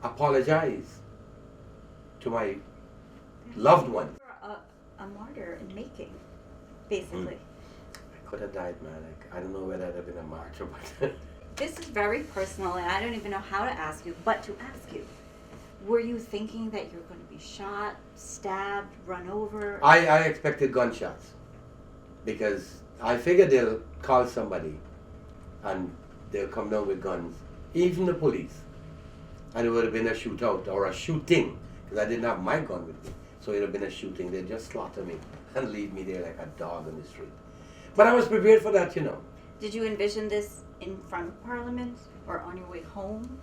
apologize to my loved ones. You're a martyr in making, basically. I could have died, man. I don't know whether I'd have been a martyr, but This is very personal, and I don't even know how to ask you, but to ask you. Were you thinking that you're going to be shot, stabbed, run over? I expected gunshots because I figured they'll call somebody and they'll come down with guns, even the police. And it would have been a shootout or a shooting because I didn't have my gun with me. So it would have been a shooting. They'd just slaughter me and leave me there like a dog on the street. But I was prepared for that, you know. Did you envision this in front of Parliament or on your way home?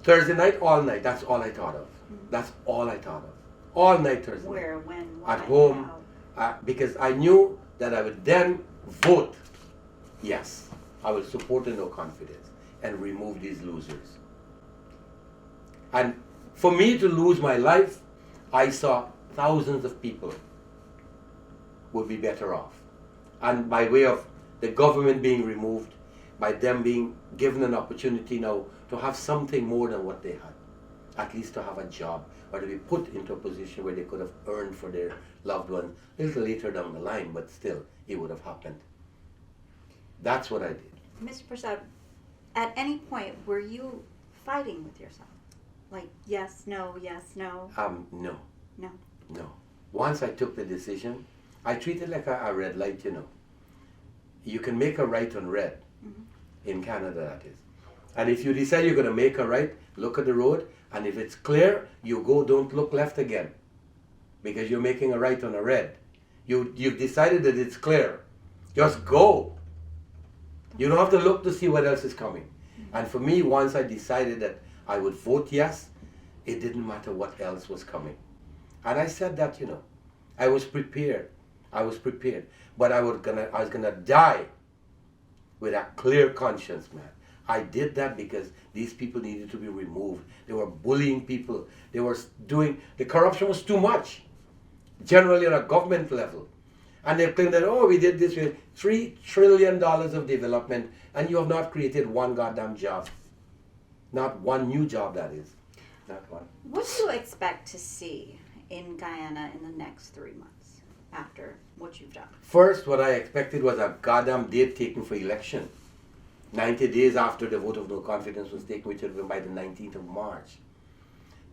Thursday night, all night, that's all I thought of. That's all I thought of. All night Thursday night. Where, when, why, At home, how? because I knew that I would then vote yes. I will support the no confidence and remove these losers. And for me to lose my life, I saw thousands of people would be better off. And by way of the government being removed, by them being given an opportunity now to have something more than what they had, at least to have a job or to be put into a position where they could have earned for their loved one a little later down the line, but still it would have happened. That's what I did. Mr. Persaud, at any point were you fighting with yourself? Like, yes, no, No. no. No. Once I took the decision, I treated it like a red light, you know. You can make a right on red. In Canada, that is. And if you decide you're going to make a right, look at the road, and if it's clear, you go, don't look left again. Because you're making a right on a red. You've decided that it's clear. Just go. You don't have to look to see what else is coming. And for me, once I decided that I would vote yes, it didn't matter what else was coming. And I said that, you know. I was prepared. But I was gonna die with a clear conscience, man. I did that because these people needed to be removed. They were bullying people. They were doing, the corruption was too much, generally on a government level. And they claimed that, oh, we did this with $3 trillion of development, and you have not created one goddamn job. Not one new job, that is. Not one. What do you expect to see in Guyana in the next 3 months after what you've done? First, what I expected was a goddamn date taken for election. 90 days after the vote of no confidence was taken, which would have been by the 19th of March.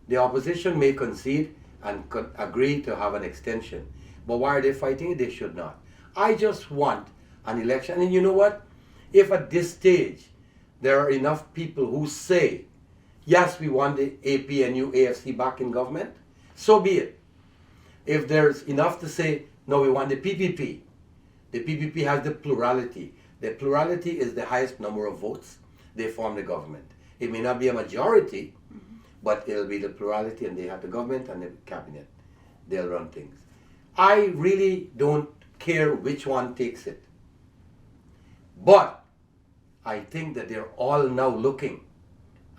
The opposition may concede and agree to have an extension. But why are they fighting it? They should not. I just want an election. And you know what? If at this stage there are enough people who say, yes, we want the APNU, AFC back in government, so be it. If there's enough to say, no, we want the PPP. The PPP has the plurality. The plurality is the highest number of votes. They form the government. It may not be a majority, but it'll be the plurality, and they have the government and the cabinet. They'll run things. I really don't care which one takes it. But I think that they're all now looking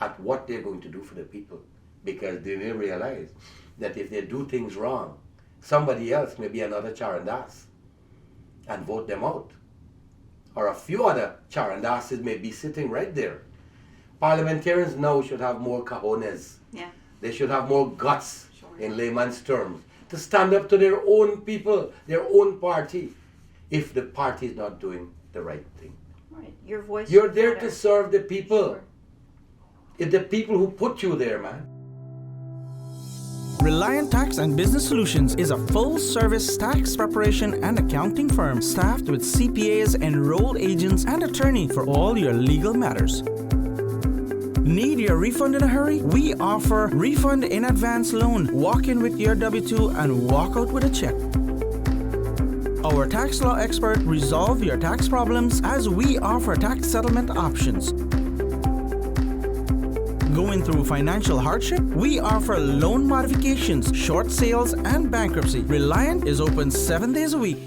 at what they're going to do for the people, because they may realize that if they do things wrong, somebody else, maybe another Charandas, and vote them out. Or a few other Charandas may be sitting right there. Parliamentarians now should have more cojones. Yeah. They should have more guts, Sure. in layman's terms, to stand up to their own people, their own party, if the party is not doing the right thing. Right. Your voice. You're should there matter. to serve the people. Sure. It's the people who put you there, man. Reliant Tax and Business Solutions is a full-service tax preparation and accounting firm staffed with CPAs, enrolled agents, and attorney for all your legal matters. Need your refund in a hurry? We offer refund in advance loan. Walk in with your W-2 and walk out with a check. Our tax law expert resolve your tax problems as we offer tax settlement options. Going through financial hardship? We offer loan modifications, short sales, and bankruptcy. Reliant is open 7 days a week.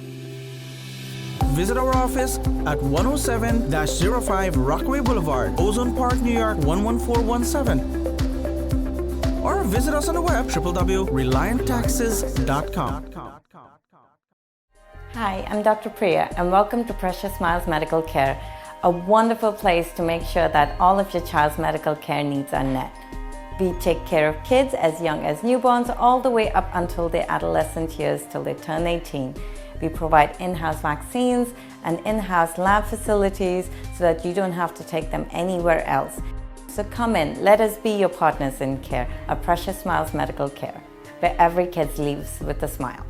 visit our office at 107-05 Rockaway Boulevard, Ozone Park, New York 11417. Or visit us on the web, www.relianttaxes.com. Hi, I'm Dr. Priya, and welcome to Precious Smiles Medical Care, a wonderful place to make sure that all of your child's medical care needs are met. We take care of kids as young as newborns all the way up until their adolescent years till they turn 18. We provide in-house vaccines and in-house lab facilities so that you don't have to take them anywhere else. So come in, let us be your partners in care at Precious Smiles Medical Care, where every kid leaves with a smile.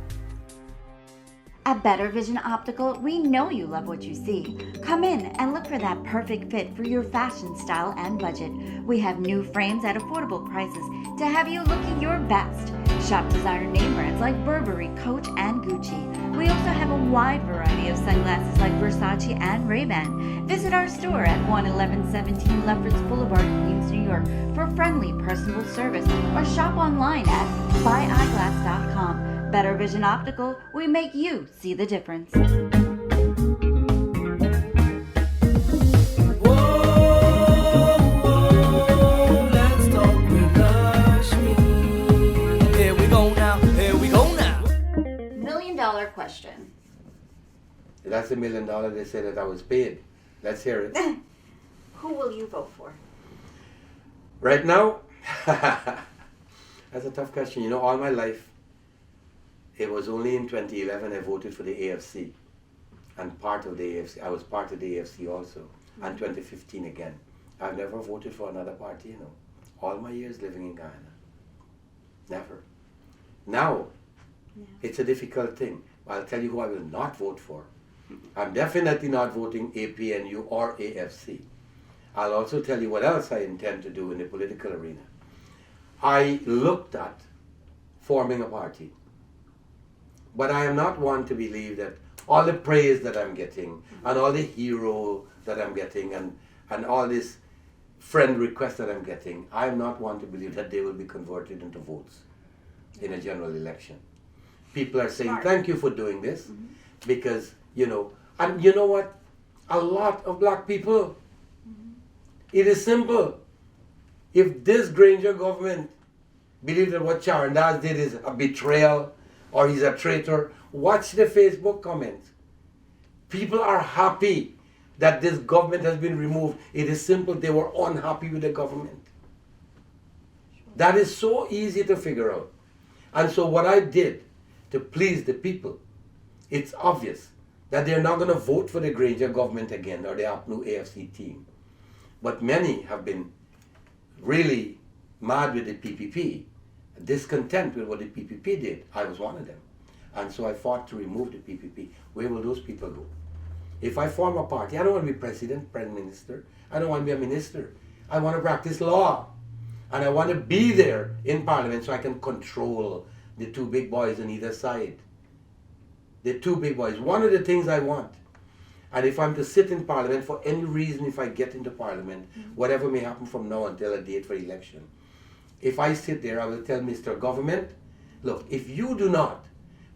At Better Vision Optical, we know you love what you see. Come in and look for that perfect fit for your fashion, style, and budget. We have new frames at affordable prices to have you looking your best. Shop designer name brands like Burberry, Coach, and Gucci. We also have a wide variety of sunglasses like Versace and Ray-Ban. Visit our store at 11117 Lefferts Boulevard, Queens, New York for friendly, personable service, or shop online at buyeyeglass.com. Better Vision Optical, we make you see the difference. $1 million question. That's $1 million. They said that I was paid. Let's hear it. Who will you vote for? Right now, that's a tough question. You know, all my life, it was only in 2011 I voted for the AFC. And part of the AFC, I was part of the AFC also. And 2015 again. I've never voted for another party, you know. All my years living in Guyana. Never. Now, it's a difficult thing. I'll tell you who I will not vote for. I'm definitely not voting APNU or AFC. I'll also tell you what else I intend to do in the political arena. I looked at forming a party. But I am not one to believe that all the praise that I'm getting and all the hero that I'm getting and all this friend request that I'm getting, I am not one to believe that they will be converted into votes in a general election. People are saying, thank you for doing this, because, you know, and you know what? A lot of black people, it is simple. If this Granger government believes that what Charandas did is a betrayal or he's a traitor, watch the Facebook comments. People are happy that this government has been removed. It is simple, they were unhappy with the government. That is so easy to figure out. And so what I did to please the people, it's obvious that they're not going to vote for the Granger government again or the APNU AFC team. But many have been really mad with the PPP, discontent with what the PPP did. I was one of them. And so I fought to remove the PPP. Where will those people go? If I form a party, I don't want to be president, prime minister. I don't want to be a minister. I want to practice law. And I want to be there in parliament so I can control the two big boys on either side. The two big boys. One of the things I want. And if I'm to sit in parliament for any reason, if I get into parliament, whatever may happen from now until a date for election, if I sit there, I will tell Mr. Government, look, if you do not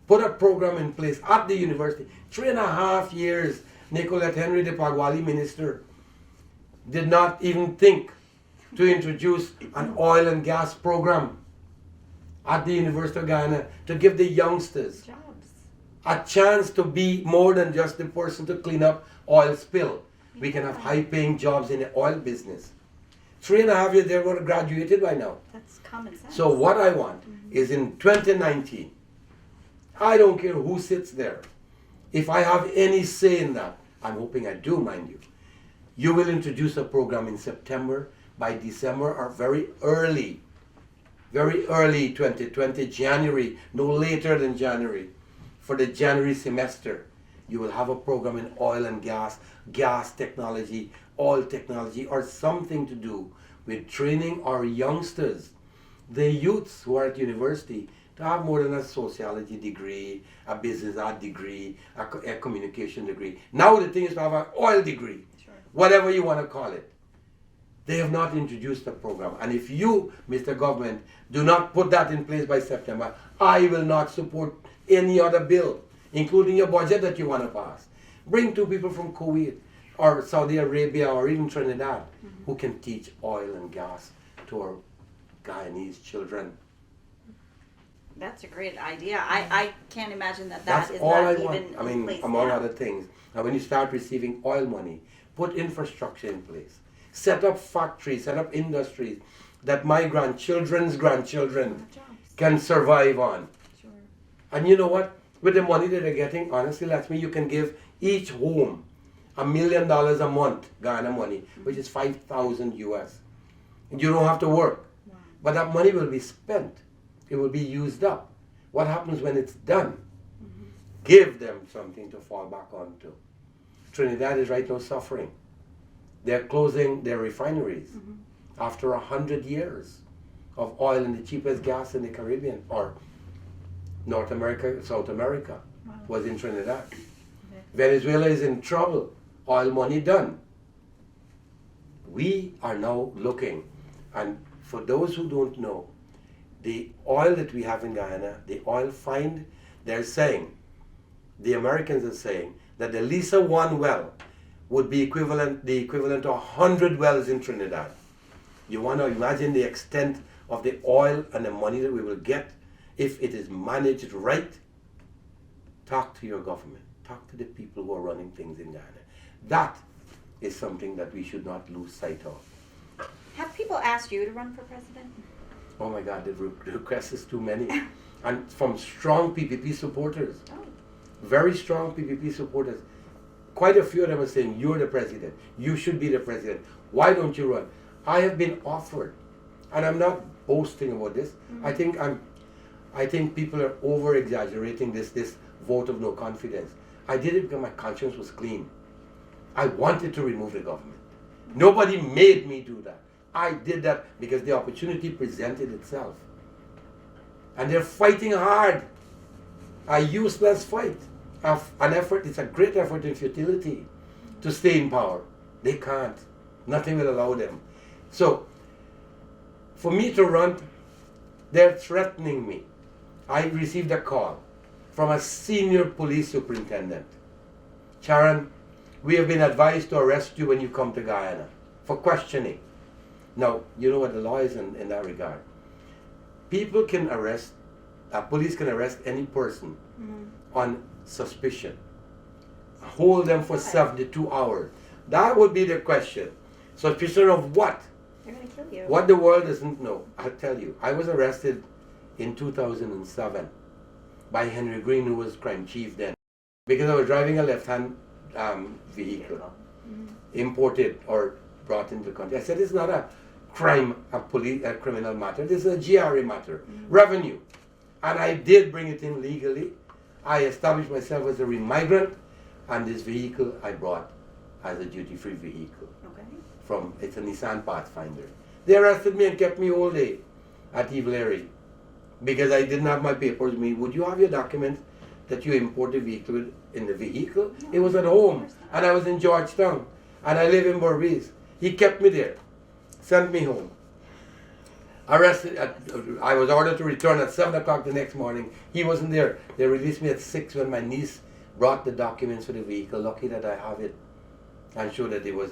put a program in place at the university, 3.5 years, Nicolette Henry, the Pagwali minister, did not even think to introduce an oil and gas program at the University of Guyana to give the youngsters a chance to be more than just the person to clean up oil spill. We can have high-paying jobs in the oil business. 3.5 years, they would have graduated by now. That's common sense. So what I want is in 2019, I don't care who sits there. If I have any say in that, I'm hoping I do, mind you, you will introduce a program in September, by December, or very early 2020, January, no later than January. For the January semester, you will have a program in oil and gas technology, oil technology, or something to do with training our youngsters, the youths who are at university, to have more than a sociology degree, a business art degree, a communication degree. Now the thing is to have an oil degree, whatever you want to call it. They have not introduced a program. And if you, Mr. Government, do not put that in place by September, I will not support any other bill, including your budget that you want to pass. Bring 2 people from Kuwait or Saudi Arabia or even Trinidad who can teach oil and gas to our Guyanese children. That's a great idea. I can't imagine that That's is all not I even want. I in mean, place among now. other things. Now, when you start receiving oil money, put infrastructure in place. Set up factories, set up industries that my grandchildren's grandchildren can survive on. Sure. And you know what? With the money that they're getting, honestly, Lakshmi, you can give each home $1 million a month, Ghana money, which is 5,000 US. And you don't have to work. Wow. But that money will be spent. It will be used up. What happens when it's done? Give them something to fall back onto. Trinidad is right now suffering. They're closing their refineries after 100 years of oil and the cheapest gas in the Caribbean or North America, South America was in Trinidad. Venezuela is in trouble. Oil money done. We are now looking, and for those who don't know, the oil that we have in Guyana, the oil find, they're saying, the Americans are saying that the Lisa 1 well would be the equivalent to 100 wells in Trinidad. You want to imagine the extent of the oil and the money that we will get if it is managed right? Talk to your government. Talk to the people who are running things in Guyana. That is something that we should not lose sight of. Have people asked you to run for president? Oh my God, the request is too many. And from strong PPP supporters. Oh. Very strong PPP supporters. Quite a few of them are saying, you're the president. You should be the president. Why don't you run? I have been offered, and I'm not boasting about this. I think people are over exaggerating this vote of no confidence. I did it because my conscience was clean. I wanted to remove the government. Nobody made me do that. I did that because the opportunity presented itself. And they're fighting hard. A useless fight. An effort, it's a great effort in futility to stay in power. They can't. Nothing will allow them. So, for me to run, they're threatening me. I received a call from a senior police superintendent. Charan, we have been advised to arrest you when you come to Guyana for questioning. Now, you know what the law is in that regard. People can arrest, police can arrest any person on suspicion. Hold them for 72 hours. That would be the question. Suspicion of what? They're going to kill you. What the world doesn't know. I'll tell you. I was arrested in 2007 by Henry Green, who was crime chief then, because I was driving a left-hand vehicle, imported or brought into the country. I said, it's not a crime, a criminal matter. This is a GRA matter, revenue. And I did bring it in legally. I established myself as a migrant, and this vehicle I brought as a duty-free vehicle. Okay. It's a Nissan Pathfinder. They arrested me and kept me all day at Evelary because I didn't have my papers with me. Would you have your documents that you import the vehicle in the vehicle? No, it was at home, of course not. and I was in Georgetown, and I live in Berbice. He kept me there, sent me home. Arrested. I was ordered to return at 7 o'clock the next morning. He wasn't there. They released me at 6 when my niece brought the documents for the vehicle. Lucky that I have it, and showed that it was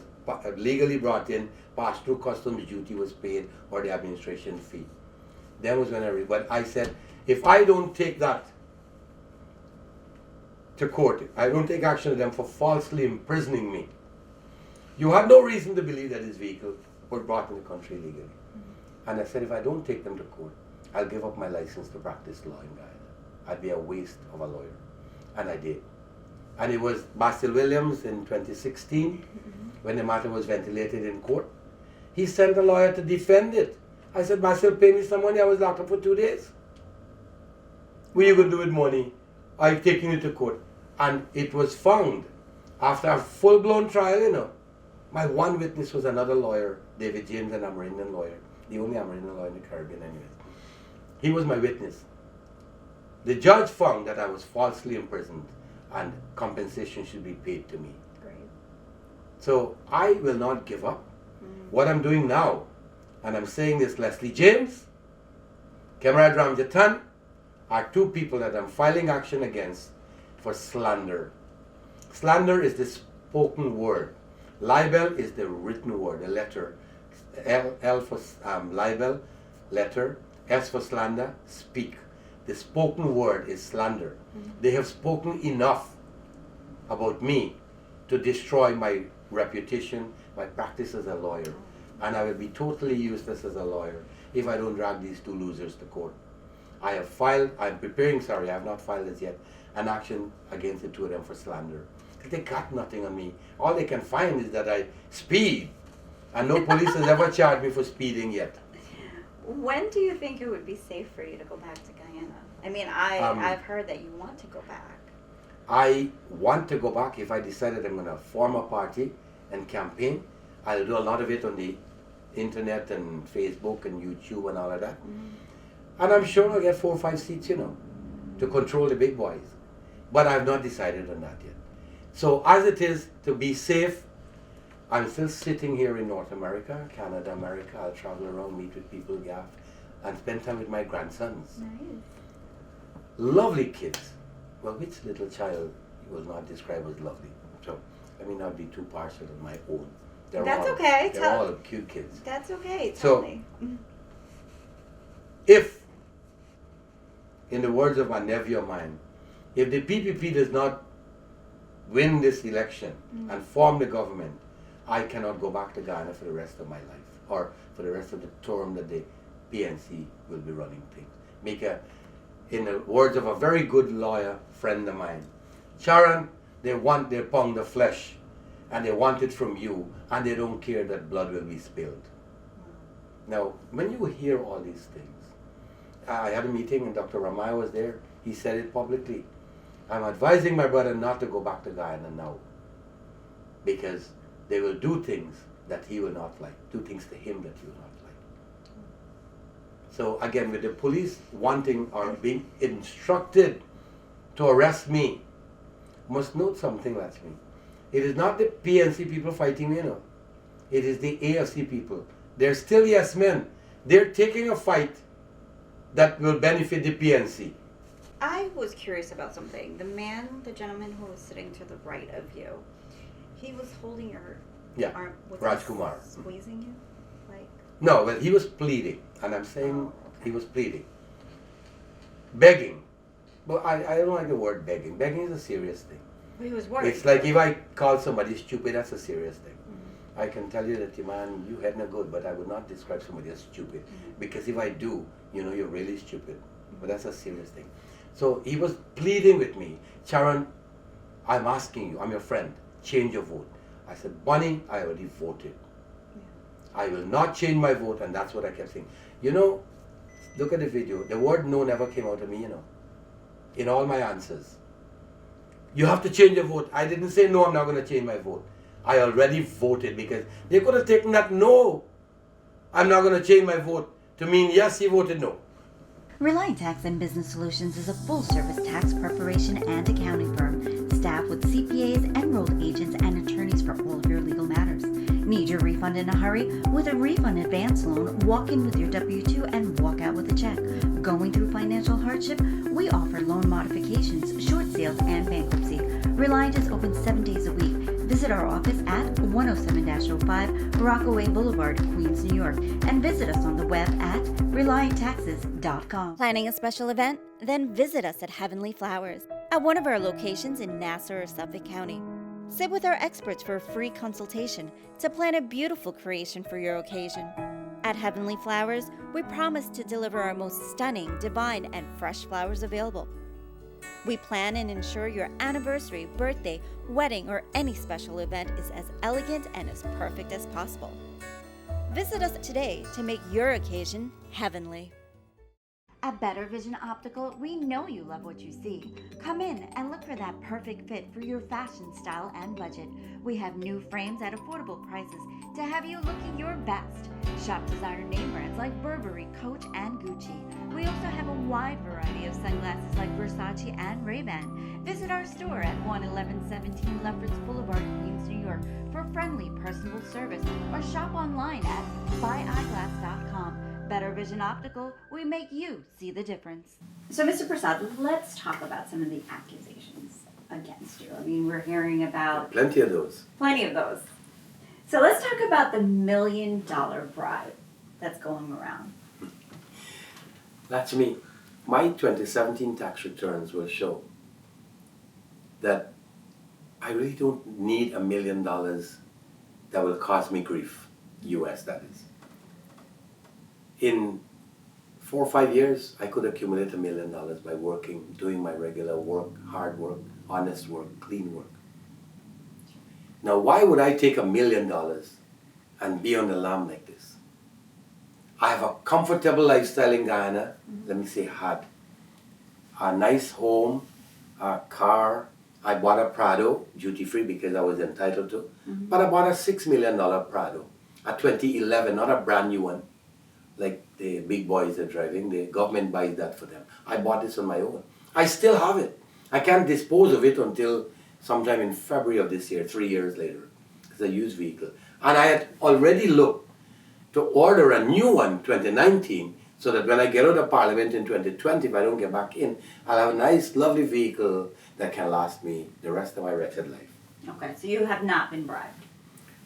legally brought in, passed through customs duty, was paid, or the administration fee. Then was when but I said, if I don't take that to court, I don't take action on them for falsely imprisoning me. You had no reason to believe that this vehicle was brought in the country illegally. And I said, if I don't take them to court, I'll give up my license to practice law in Guyana. I'd be a waste of a lawyer. And I did. And it was Basil Williams in 2016, when the matter was ventilated in court. He sent a lawyer to defend it. I said, Basil, pay me some money. I was locked up for 2 days. What are you going to do with money? I've taken you to court. And it was found, after a full-blown trial, you know. My one witness was another lawyer, David James, an Amerindian lawyer. The only Amerindian lawyer in the Caribbean anyways. He was my witness. The judge found that I was falsely imprisoned and compensation should be paid to me. Great. So I will not give up. What I'm doing now, and I'm saying this, Leslie James, Camarade Ramjatan, are 2 people that I'm filing action against for slander. Slander is the spoken word. Libel is the written word, the letter. L for libel, letter. S for slander, speak. The spoken word is slander. They have spoken enough about me to destroy my reputation, my practice as a lawyer. And I will be totally useless as a lawyer if I don't drag these two losers to court. I have not filed as yet, an action against the two of them for slander. They got nothing on me. All they can find is that I speed. And no police has ever charged me for speeding yet. When do you think it would be safe for you to go back to Guyana? I mean, I've heard that you want to go back. I want to go back if I decided I'm going to form a party and campaign. I'll do a lot of it on the internet and Facebook and YouTube and all of that. And I'm sure I'll get 4 or 5 seats, to control the big boys. But I've not decided on that yet. So as it is, to be safe, I'm still sitting here in North America, Canada, America. I'll travel around, meet with people, and spend time with my grandsons. Nice. Lovely kids. Well, which little child you will not describe as lovely? So let me not be too partial on my own. That's okay. They're all cute kids. That's okay. Tell me. If, in the words of a nephew of mine, if the PPP does not win this election and form the government, I cannot go back to Ghana for the rest of my life, or for the rest of the term that the PNC will be running things. In the words of a very good lawyer friend of mine, Charan, they want their pound of flesh, and they want it from you, and they don't care that blood will be spilled. Now, when you hear all these things, I had a meeting and Dr. Ramai was there. He said it publicly. I'm advising my brother not to go back to Guyana now, because they will do things that he will not like, do things to him that he will not like. So again, with the police wanting or being instructed to arrest me, must note something, Lakshmi. It is not the PNC people fighting me, It is the AFC people. They're still yes men. They're taking a fight that will benefit the PNC. I was curious about something. The gentleman who was sitting to the right of you, he was holding your arm. Was Rajkumar. he squeezing you? No, well, he was pleading, and I'm saying okay. He was pleading. Begging. Well, I don't like the word begging. Begging is a serious thing. Well, he was worried. It's like if I call somebody stupid, that's a serious thing. I can tell you that, man, you had no good, but I would not describe somebody as stupid. Because if I do, you're really stupid. But that's a serious thing. So he was pleading with me, Charan, I'm asking you, I'm your friend, change your vote. I said, Bonnie, I already voted. I will not change my vote, and that's what I kept saying. Look at the video. The word no never came out of me, in all my answers. You have to change your vote. I didn't say no, I'm not going to change my vote. I already voted, because they could have taken that no, I'm not going to change my vote, to mean yes, he voted no. Reliant Tax and Business Solutions is a full-service tax preparation and accounting firm, staffed with CPAs, enrolled agents, and attorneys for all of your legal matters. Need your refund in a hurry? With a refund advance loan, walk in with your W-2 and walk out with a check. Going through financial hardship? We offer loan modifications, short sales, and bankruptcy. Reliant is open 7 days a week. Visit our office at 107-05 Rockaway Boulevard, Queens, New York, and visit us on the web at ReliantTaxes.com. Planning a special event? Then visit us at Heavenly Flowers at one of our locations in Nassau or Suffolk County. Sit with our experts for a free consultation to plan a beautiful creation for your occasion. At Heavenly Flowers, we promise to deliver our most stunning, divine, and fresh flowers available. We plan and ensure your anniversary, birthday, wedding, or any special event is as elegant and as perfect as possible. Visit us today to make your occasion heavenly. At Better Vision Optical, we know you love what you see. Come in and look for that perfect fit for your fashion, style, and budget. We have new frames at affordable prices to have you looking your best. Shop designer name brands like Burberry, Coach, and Gucci. We also have a wide variety of sunglasses like Versace and Ray-Ban. Visit our store at 11117 Lefferts Boulevard, Queens, New York for friendly, personable service, or shop online at buyeyeglass.com. Better Vision Optical, we make you see the difference. So, Mr. Persaud, let's talk about some of the accusations. against you. I mean, we're hearing about Plenty of those. plenty of those. So let's talk about the $1 million bribe that's going around. That's me. My 2017 tax returns will show that I really don't need $1 million that will cause me grief, US that is. In 4 or 5 years, I could accumulate $1 million by working, doing my regular work, hard work, honest work, clean work. Now, why would I take $1 million and be on the lam like this? I have a comfortable lifestyle in Guyana. Let me say had. A nice home, a car. I bought a Prado, duty free because I was entitled to. But I bought a $6 million Prado, a 2011, not a brand new one, like the big boys are driving. The government buys that for them. I bought this on my own. I still have it. I can't dispose of it until sometime in February of this year, 3 years later. It's a used vehicle. And I had already looked to order a new one, 2019, so that when I get out of Parliament in 2020, if I don't get back in, I'll have a nice, lovely vehicle that can last me the rest of my wretched life. Okay, so you have not been bribed.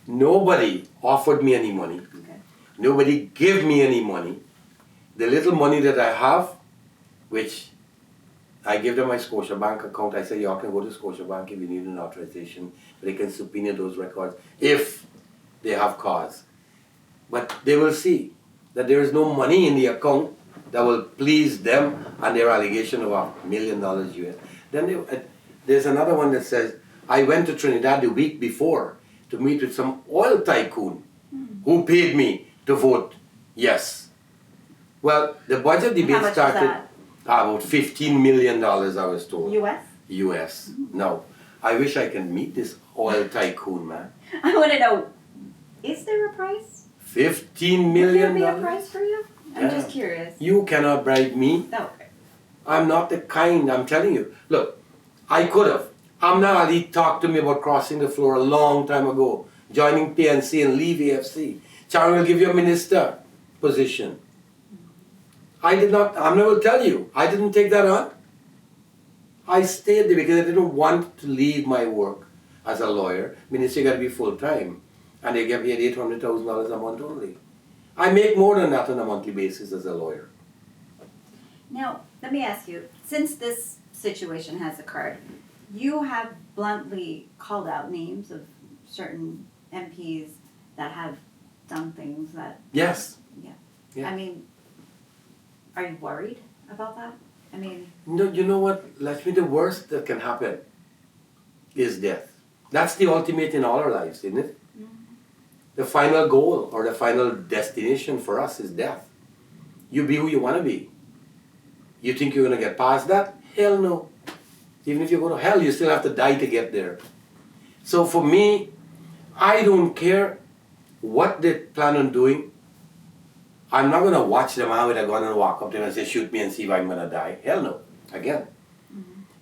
Nobody offered me any money. Okay. Nobody gave me any money. The little money that I have, which I give them my Scotiabank account, I say, y'all can go to Scotiabank if you need an authorization, but they can subpoena those records if they have cause. But they will see that there is no money in the account that will please them and their allegation of $1 million US. Then there's another one that says, I went to Trinidad the week before to meet with some oil tycoon who paid me to vote yes. Well, the budget debate How much started was that? about $15 million, I was told. US? US. No. I wish I can meet this oil tycoon, man. I want to know, is there a price? $15 Would there million? be a price for you? I'm Yeah. just curious. You cannot bribe me. No. I'm not the kind, I'm telling you. Look, I could have. Amna Ali talked to me about crossing the floor a long time ago, joining PNC and leave AFC. Charan will give you a minister position. I did not, Amna will tell you, I didn't take that on. I stayed there because I didn't want to leave my work as a lawyer. Minister got to be full time. And they get paid $800,000 a month only. I make more than that on a monthly basis as a lawyer. Now, let me ask you, since this situation has occurred, you have bluntly called out names of certain MPs that have done things that, Yes. I mean, are you worried about that? I mean, No, you know what? Let me, the worst that can happen is death. That's the ultimate in all our lives, isn't it? The final goal or the final destination for us is death. You be who you want to be. You think you're going to get past that? Hell no. Even if you go to hell, you still have to die to get there. So for me, I don't care what they plan on doing. I'm not going to watch them out with a gun and walk up to them and say, shoot me and see if I'm going to die. Hell no. Again.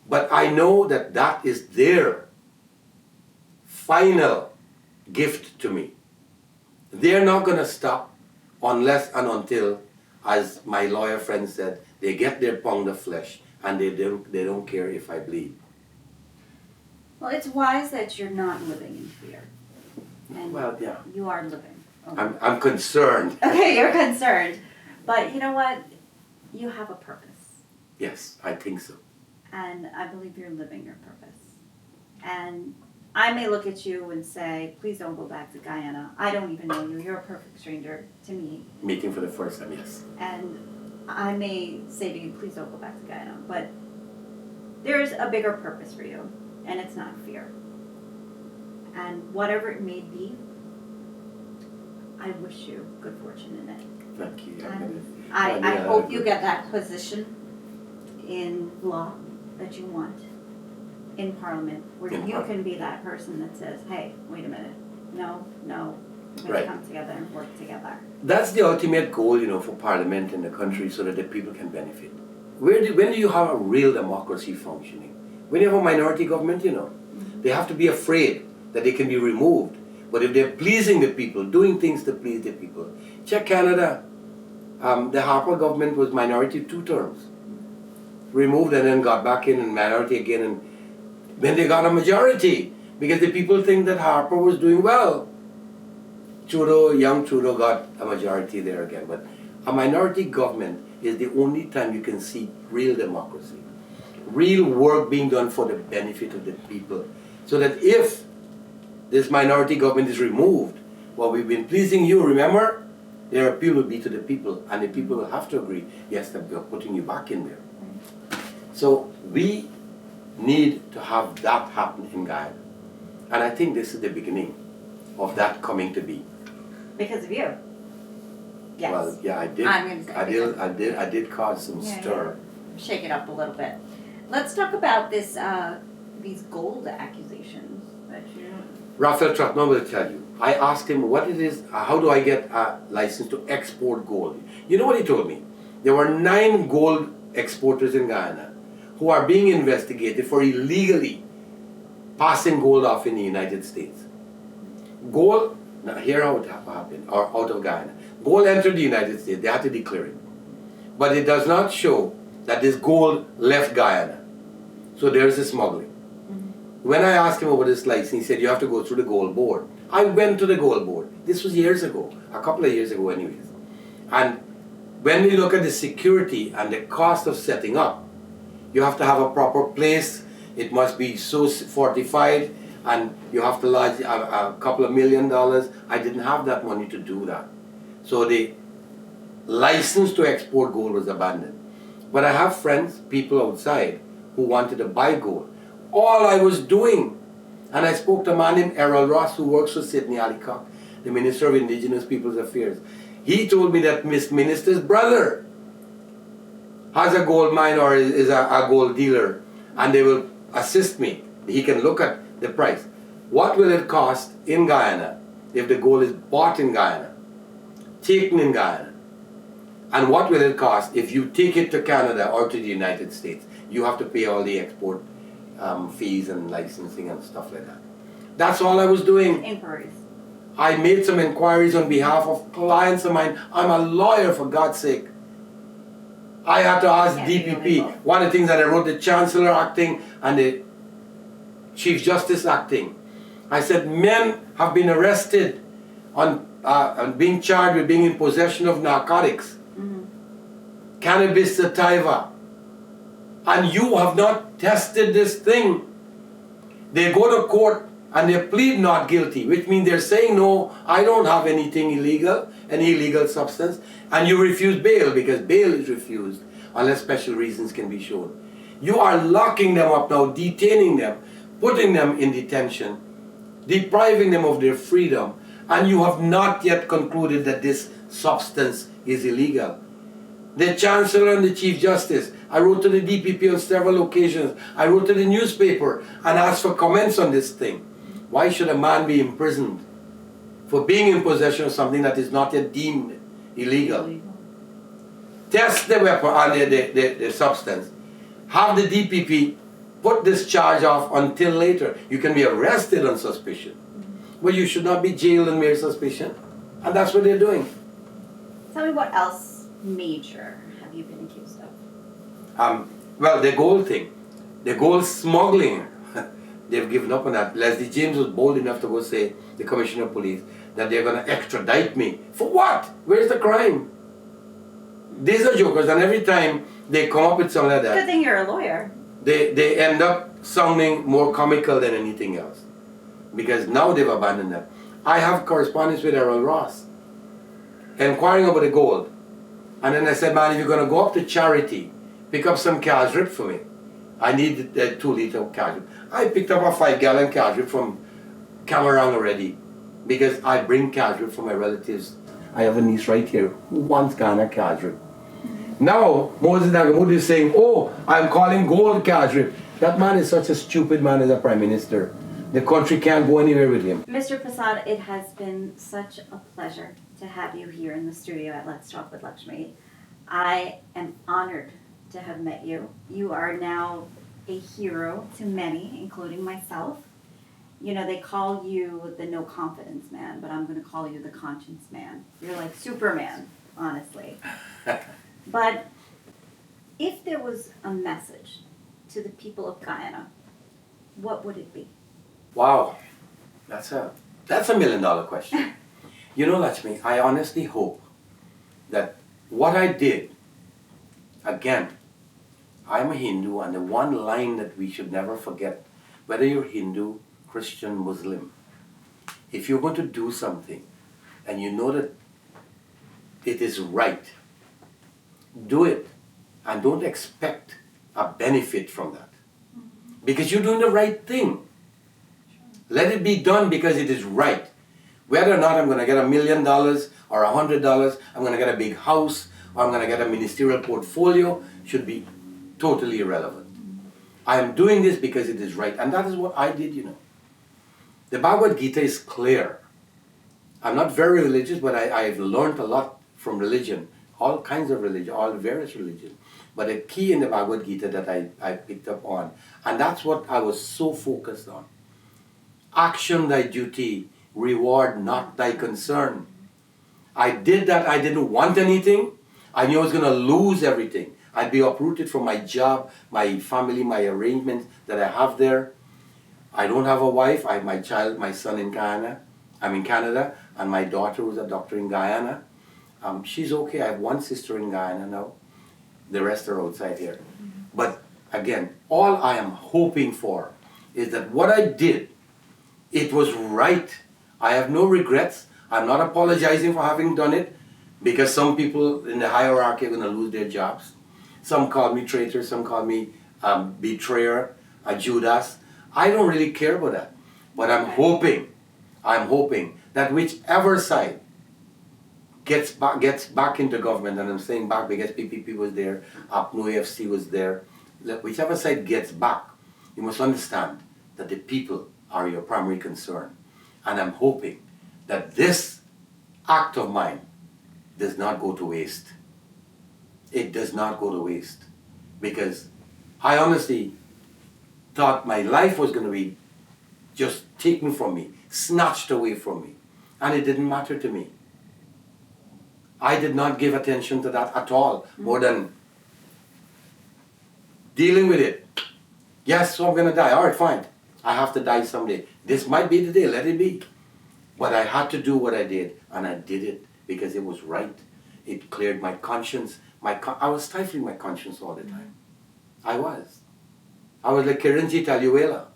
But I know that that is their final gift to me. They're not going to stop unless and until, as my lawyer friend said, they get their pound of flesh and they don't care if I bleed. well, it's wise that you're not living in fear. And Well, yeah. you are living. I'm concerned. Okay, you're concerned. But you know what? You have a purpose. Yes, I think so. And I believe you're living your purpose. And I may look at you and say, please don't go back to Guyana. I don't even know you. You're a perfect stranger to me. Meeting for the first time, yes. And I may say to you, please don't go back to Guyana. But there's a bigger purpose for you, and it's not fear. And whatever it may be, I wish you good fortune in it. Thank you. And I hope you get that position in law that you want in Parliament, where In you Parliament. can be that person that says, hey, wait a minute, no, we're going Right. to come together and work together. That's the ultimate goal, for Parliament in the country so that the people can benefit. When do you have a real democracy functioning? When you have a minority government, they have to be afraid that they can be removed. But if they're pleasing the people, doing things to please the people. Check Canada. The Harper government was minority 2 terms. Removed and then got back in and minority again. And when they got a majority, because the people think that Harper was doing well. Young Trudeau got a majority there again, but a minority government is the only time you can see real democracy, real work being done for the benefit of the people. So that if this minority government is removed, well, we've been pleasing you, remember? Their appeal will be to the people, and the people will have to agree, yes, that we're putting you back in there. So we need to have that happen in Guyana. And I think this is the beginning of that coming to be. Because of you. Yes. Well, yeah, I did. I'm gonna say I did cause some stir. Shake it up a little bit. Let's talk about this, these gold accusations that you. Raphael Trotman will tell you. I asked him what it is, how do I get a license to export gold? You know what he told me? There were 9 gold exporters in Guyana who are being investigated for illegally passing gold off in the United States. Gold, now here how it happened, or out of Guyana. Gold entered the United States, they had to declare it. But it does not show that this gold left Guyana. So there's the smuggling. When I asked him about this license, he said you have to go through the gold board. I went to the gold board. This was years ago, a couple of years ago anyways. And when we look at the security and the cost of setting up, you have to have a proper place. It must be so fortified, and you have to lodge a couple of $1 million. I didn't have that money to do that. So the license to export gold was abandoned. But I have friends, people outside, who wanted to buy gold. All I was doing, and I spoke to a man named Errol Ross who works for Sidney Allicock, the Minister of Indigenous Peoples Affairs. He told me that Miss Minister's brother has a gold mine or is a gold dealer, and they will assist me. He can look at the price. What will it cost in Guyana if the gold is bought in Guyana, taken in Guyana? And what will it cost if you take it to Canada or to the United States? You have to pay all the export fees and licensing and stuff like that. That's all I was doing. Inquiries. I made some inquiries on behalf of clients of mine. I'm a lawyer, for God's sake. I had to ask DPP. One of the things that I wrote, the Chancellor acting and the Chief Justice acting. I said, men have been arrested on being charged with being in possession of narcotics, cannabis sativa, and you have not tested this thing. They go to court and they plead not guilty, which means they're saying, no, I don't have anything illegal, any illegal substance, and you refuse bail because bail is refused unless special reasons can be shown. You are locking them up now, detaining them, putting them in detention, depriving them of their freedom, and you have not yet concluded that this substance is illegal. The Chancellor and the Chief Justice, I wrote to the DPP on several occasions, I wrote to the newspaper and asked for comments on this thing. Why should a man be imprisoned for being in possession of something that is not yet deemed illegal? Test the weapon and the substance. Have the DPP put this charge off until later. You can be arrested on suspicion, but you should not be jailed on mere suspicion. And that's what they're doing. Tell me what else major have you been accused of? Well, the gold thing, the gold smuggling, they've given up on that. Leslie James was bold enough to go say, the Commissioner of Police, that they're going to extradite me. For what? Where's the crime? These are jokers, and every time they come up with something like that, Good thing you're a lawyer. they end up sounding more comical than anything else. Because now they've abandoned that. I have correspondence with Errol Ross, inquiring about the gold. And then I said, man, if you're going to go up to Charity, pick up some cash drip for me. I need a 2-liter cash drip. I picked up a 5-gallon cash drip from Camarang already, because I bring cash drip for my relatives. I have a niece right here who wants Ghana cash drip. Now, Moses Nagamudi is saying, oh, I'm calling gold cash drip. That man is such a stupid man as a prime minister. The country can't go anywhere with him. Mr. Persaud, it has been such a pleasure to have you here in the studio at Let's Talk with Lakshmi. I am honored to have met you. You are now a hero to many, including myself. You know, they call you the no confidence man, but I'm going to call you the conscience man. You're like Superman, honestly. But if there was a message to the people of Guyana what would it be? Wow, that's a $1 million question. You know, Lakshmi, I honestly hope that what I did, again, I'm a Hindu, and the one line that we should never forget, whether you're Hindu, Christian, Muslim, if you're going to do something and you know that it is right, do it, and don't expect a benefit from that. Because you're doing the right thing. Let it be done because it is right. Whether or not I'm going to get $1 million or $100, I'm going to get a big house, or I'm going to get a ministerial portfolio, should be totally irrelevant. I am doing this because it is right. And that is what I did, you know. The Bhagavad Gita is clear. I'm not very religious, but I've learned a lot from religion, all kinds of religion, all various religions. But a key in the Bhagavad Gita that I picked up on, and that's what I was so focused on. Action thy duty, reward not thy concern. I did that. I didn't want anything. I knew I was going to lose everything. I'd be uprooted from my job, my family, my arrangements that I have there. I don't have a wife. I have my son in Guyana. I'm in Canada, and my daughter who's a doctor in Guyana. She's okay. I have one sister in Guyana now. The rest are outside here. But again, all I am hoping for is that what I did, it was right. I have no regrets. I'm not apologizing for having done it, because some people in the hierarchy are going to lose their jobs. Some call me traitor, some call me betrayer, a Judas. I don't really care about that. But I'm hoping that whichever side gets back into government, and I'm saying back because PPP was there, APNU AFC was there, whichever side gets back, you must understand that the people are your primary concern. And I'm hoping that this act of mine does not go to waste. It does not go to waste. Because I honestly thought my life was going to be just taken from me, snatched away from me. And it didn't matter to me. I did not give attention to that at all, more than dealing with it. Yes, so I'm going to die. All right, fine. I have to die someday. This might be the day, let it be. But I had to do what I did, and I did it because it was right. It cleared my conscience. I was stifling my conscience all the time. I was like Kiranji Taluela,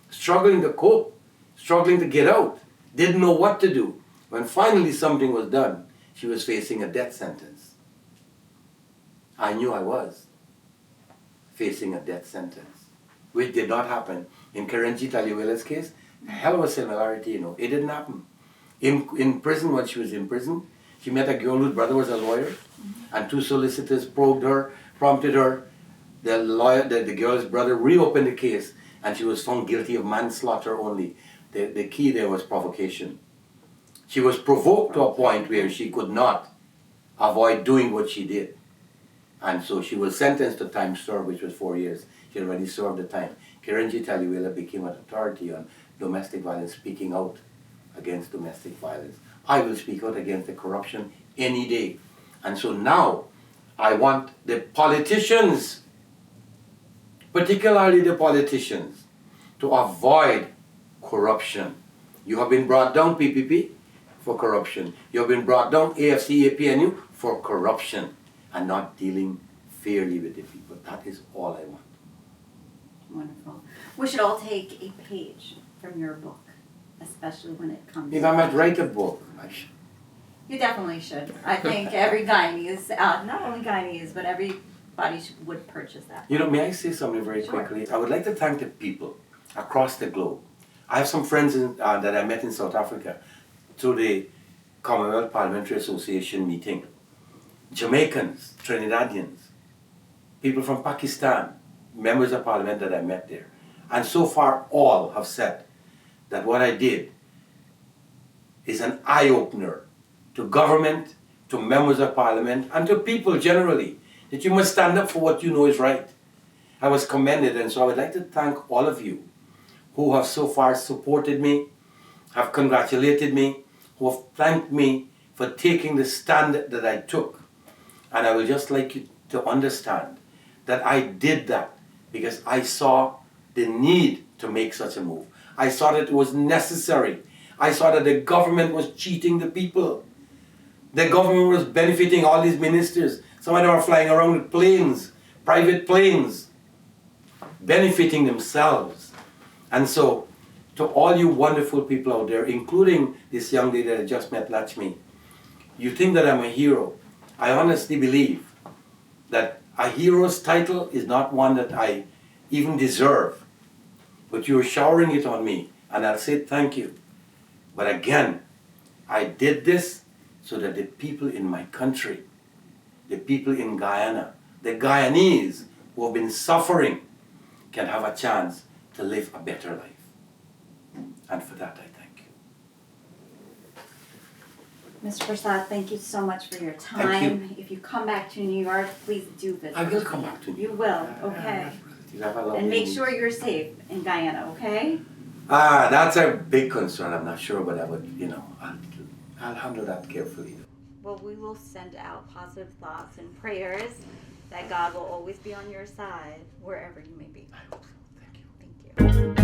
struggling to cope, struggling to get out, didn't know what to do. When finally something was done, she was facing a death sentence. I knew I was facing a death sentence, which did not happen. In Kiranji Taluela's case, a hell of a similarity, you know. It didn't happen. In prison, when she was in prison, she met a girl whose brother was a lawyer, and two solicitors prompted her. The girl's brother reopened the case, and she was found guilty of manslaughter only. The key there was provocation. She was provoked to a point where she could not avoid doing what she did. And so she was sentenced to time served, which was 4 years. She had already served the time. Kiranji Taluela became an authority on domestic violence, speaking out against domestic violence. I will speak out against the corruption any day. And so now, I want the politicians, particularly the politicians, to avoid corruption. You have been brought down, PPP, for corruption. You have been brought down, AFC, APNU, for corruption, and not dealing fairly with the people. That is all I want. Wonderful. We should all take a page from your book, especially when it comes If I might write a book, I should. You definitely should. I think every Guyanese, not only Guyanese, but everybody would purchase that. You know, may I say something very quickly? I would like to thank the people across the globe. I have some friends that I met in South Africa through the Commonwealth Parliamentary Association meeting. Jamaicans, Trinidadians, people from Pakistan, members of parliament that I met there. And so far, all have said that what I did is an eye-opener to government, to members of parliament, and to people generally, that you must stand up for what you know is right. I was commended, and so I would like to thank all of you who have so far supported me, have congratulated me, who have thanked me for taking the stand that I took. And I would just like you to understand that I did that because I saw the need to make such a move. I saw that it was necessary. I saw that the government was cheating the people. The government was benefiting all these ministers. Some of them are flying around with planes, private planes, benefiting themselves. And so, to all you wonderful people out there, including this young lady that I just met, Lakshmi, you think that I'm a hero. I honestly believe that a hero's title is not one that I even deserve. But you're showering it on me, and I'll say thank you. But again, I did this so that the people in my country, the people in Guyana, the Guyanese who have been suffering, can have a chance to live a better life. And for that, I thank you. Mr. Persaud, thank you so much for your time. Thank you. If you come back to New York, please do visit. I will come back to you. You will, okay. You have a lovely And make week. sure you're safe in Guyana, okay? That's a big concern. I'm not sure about that, but I'll handle that carefully. Well, we will send out positive thoughts and prayers that God will always be on your side wherever you may be. I hope so. Thank you. Thank you.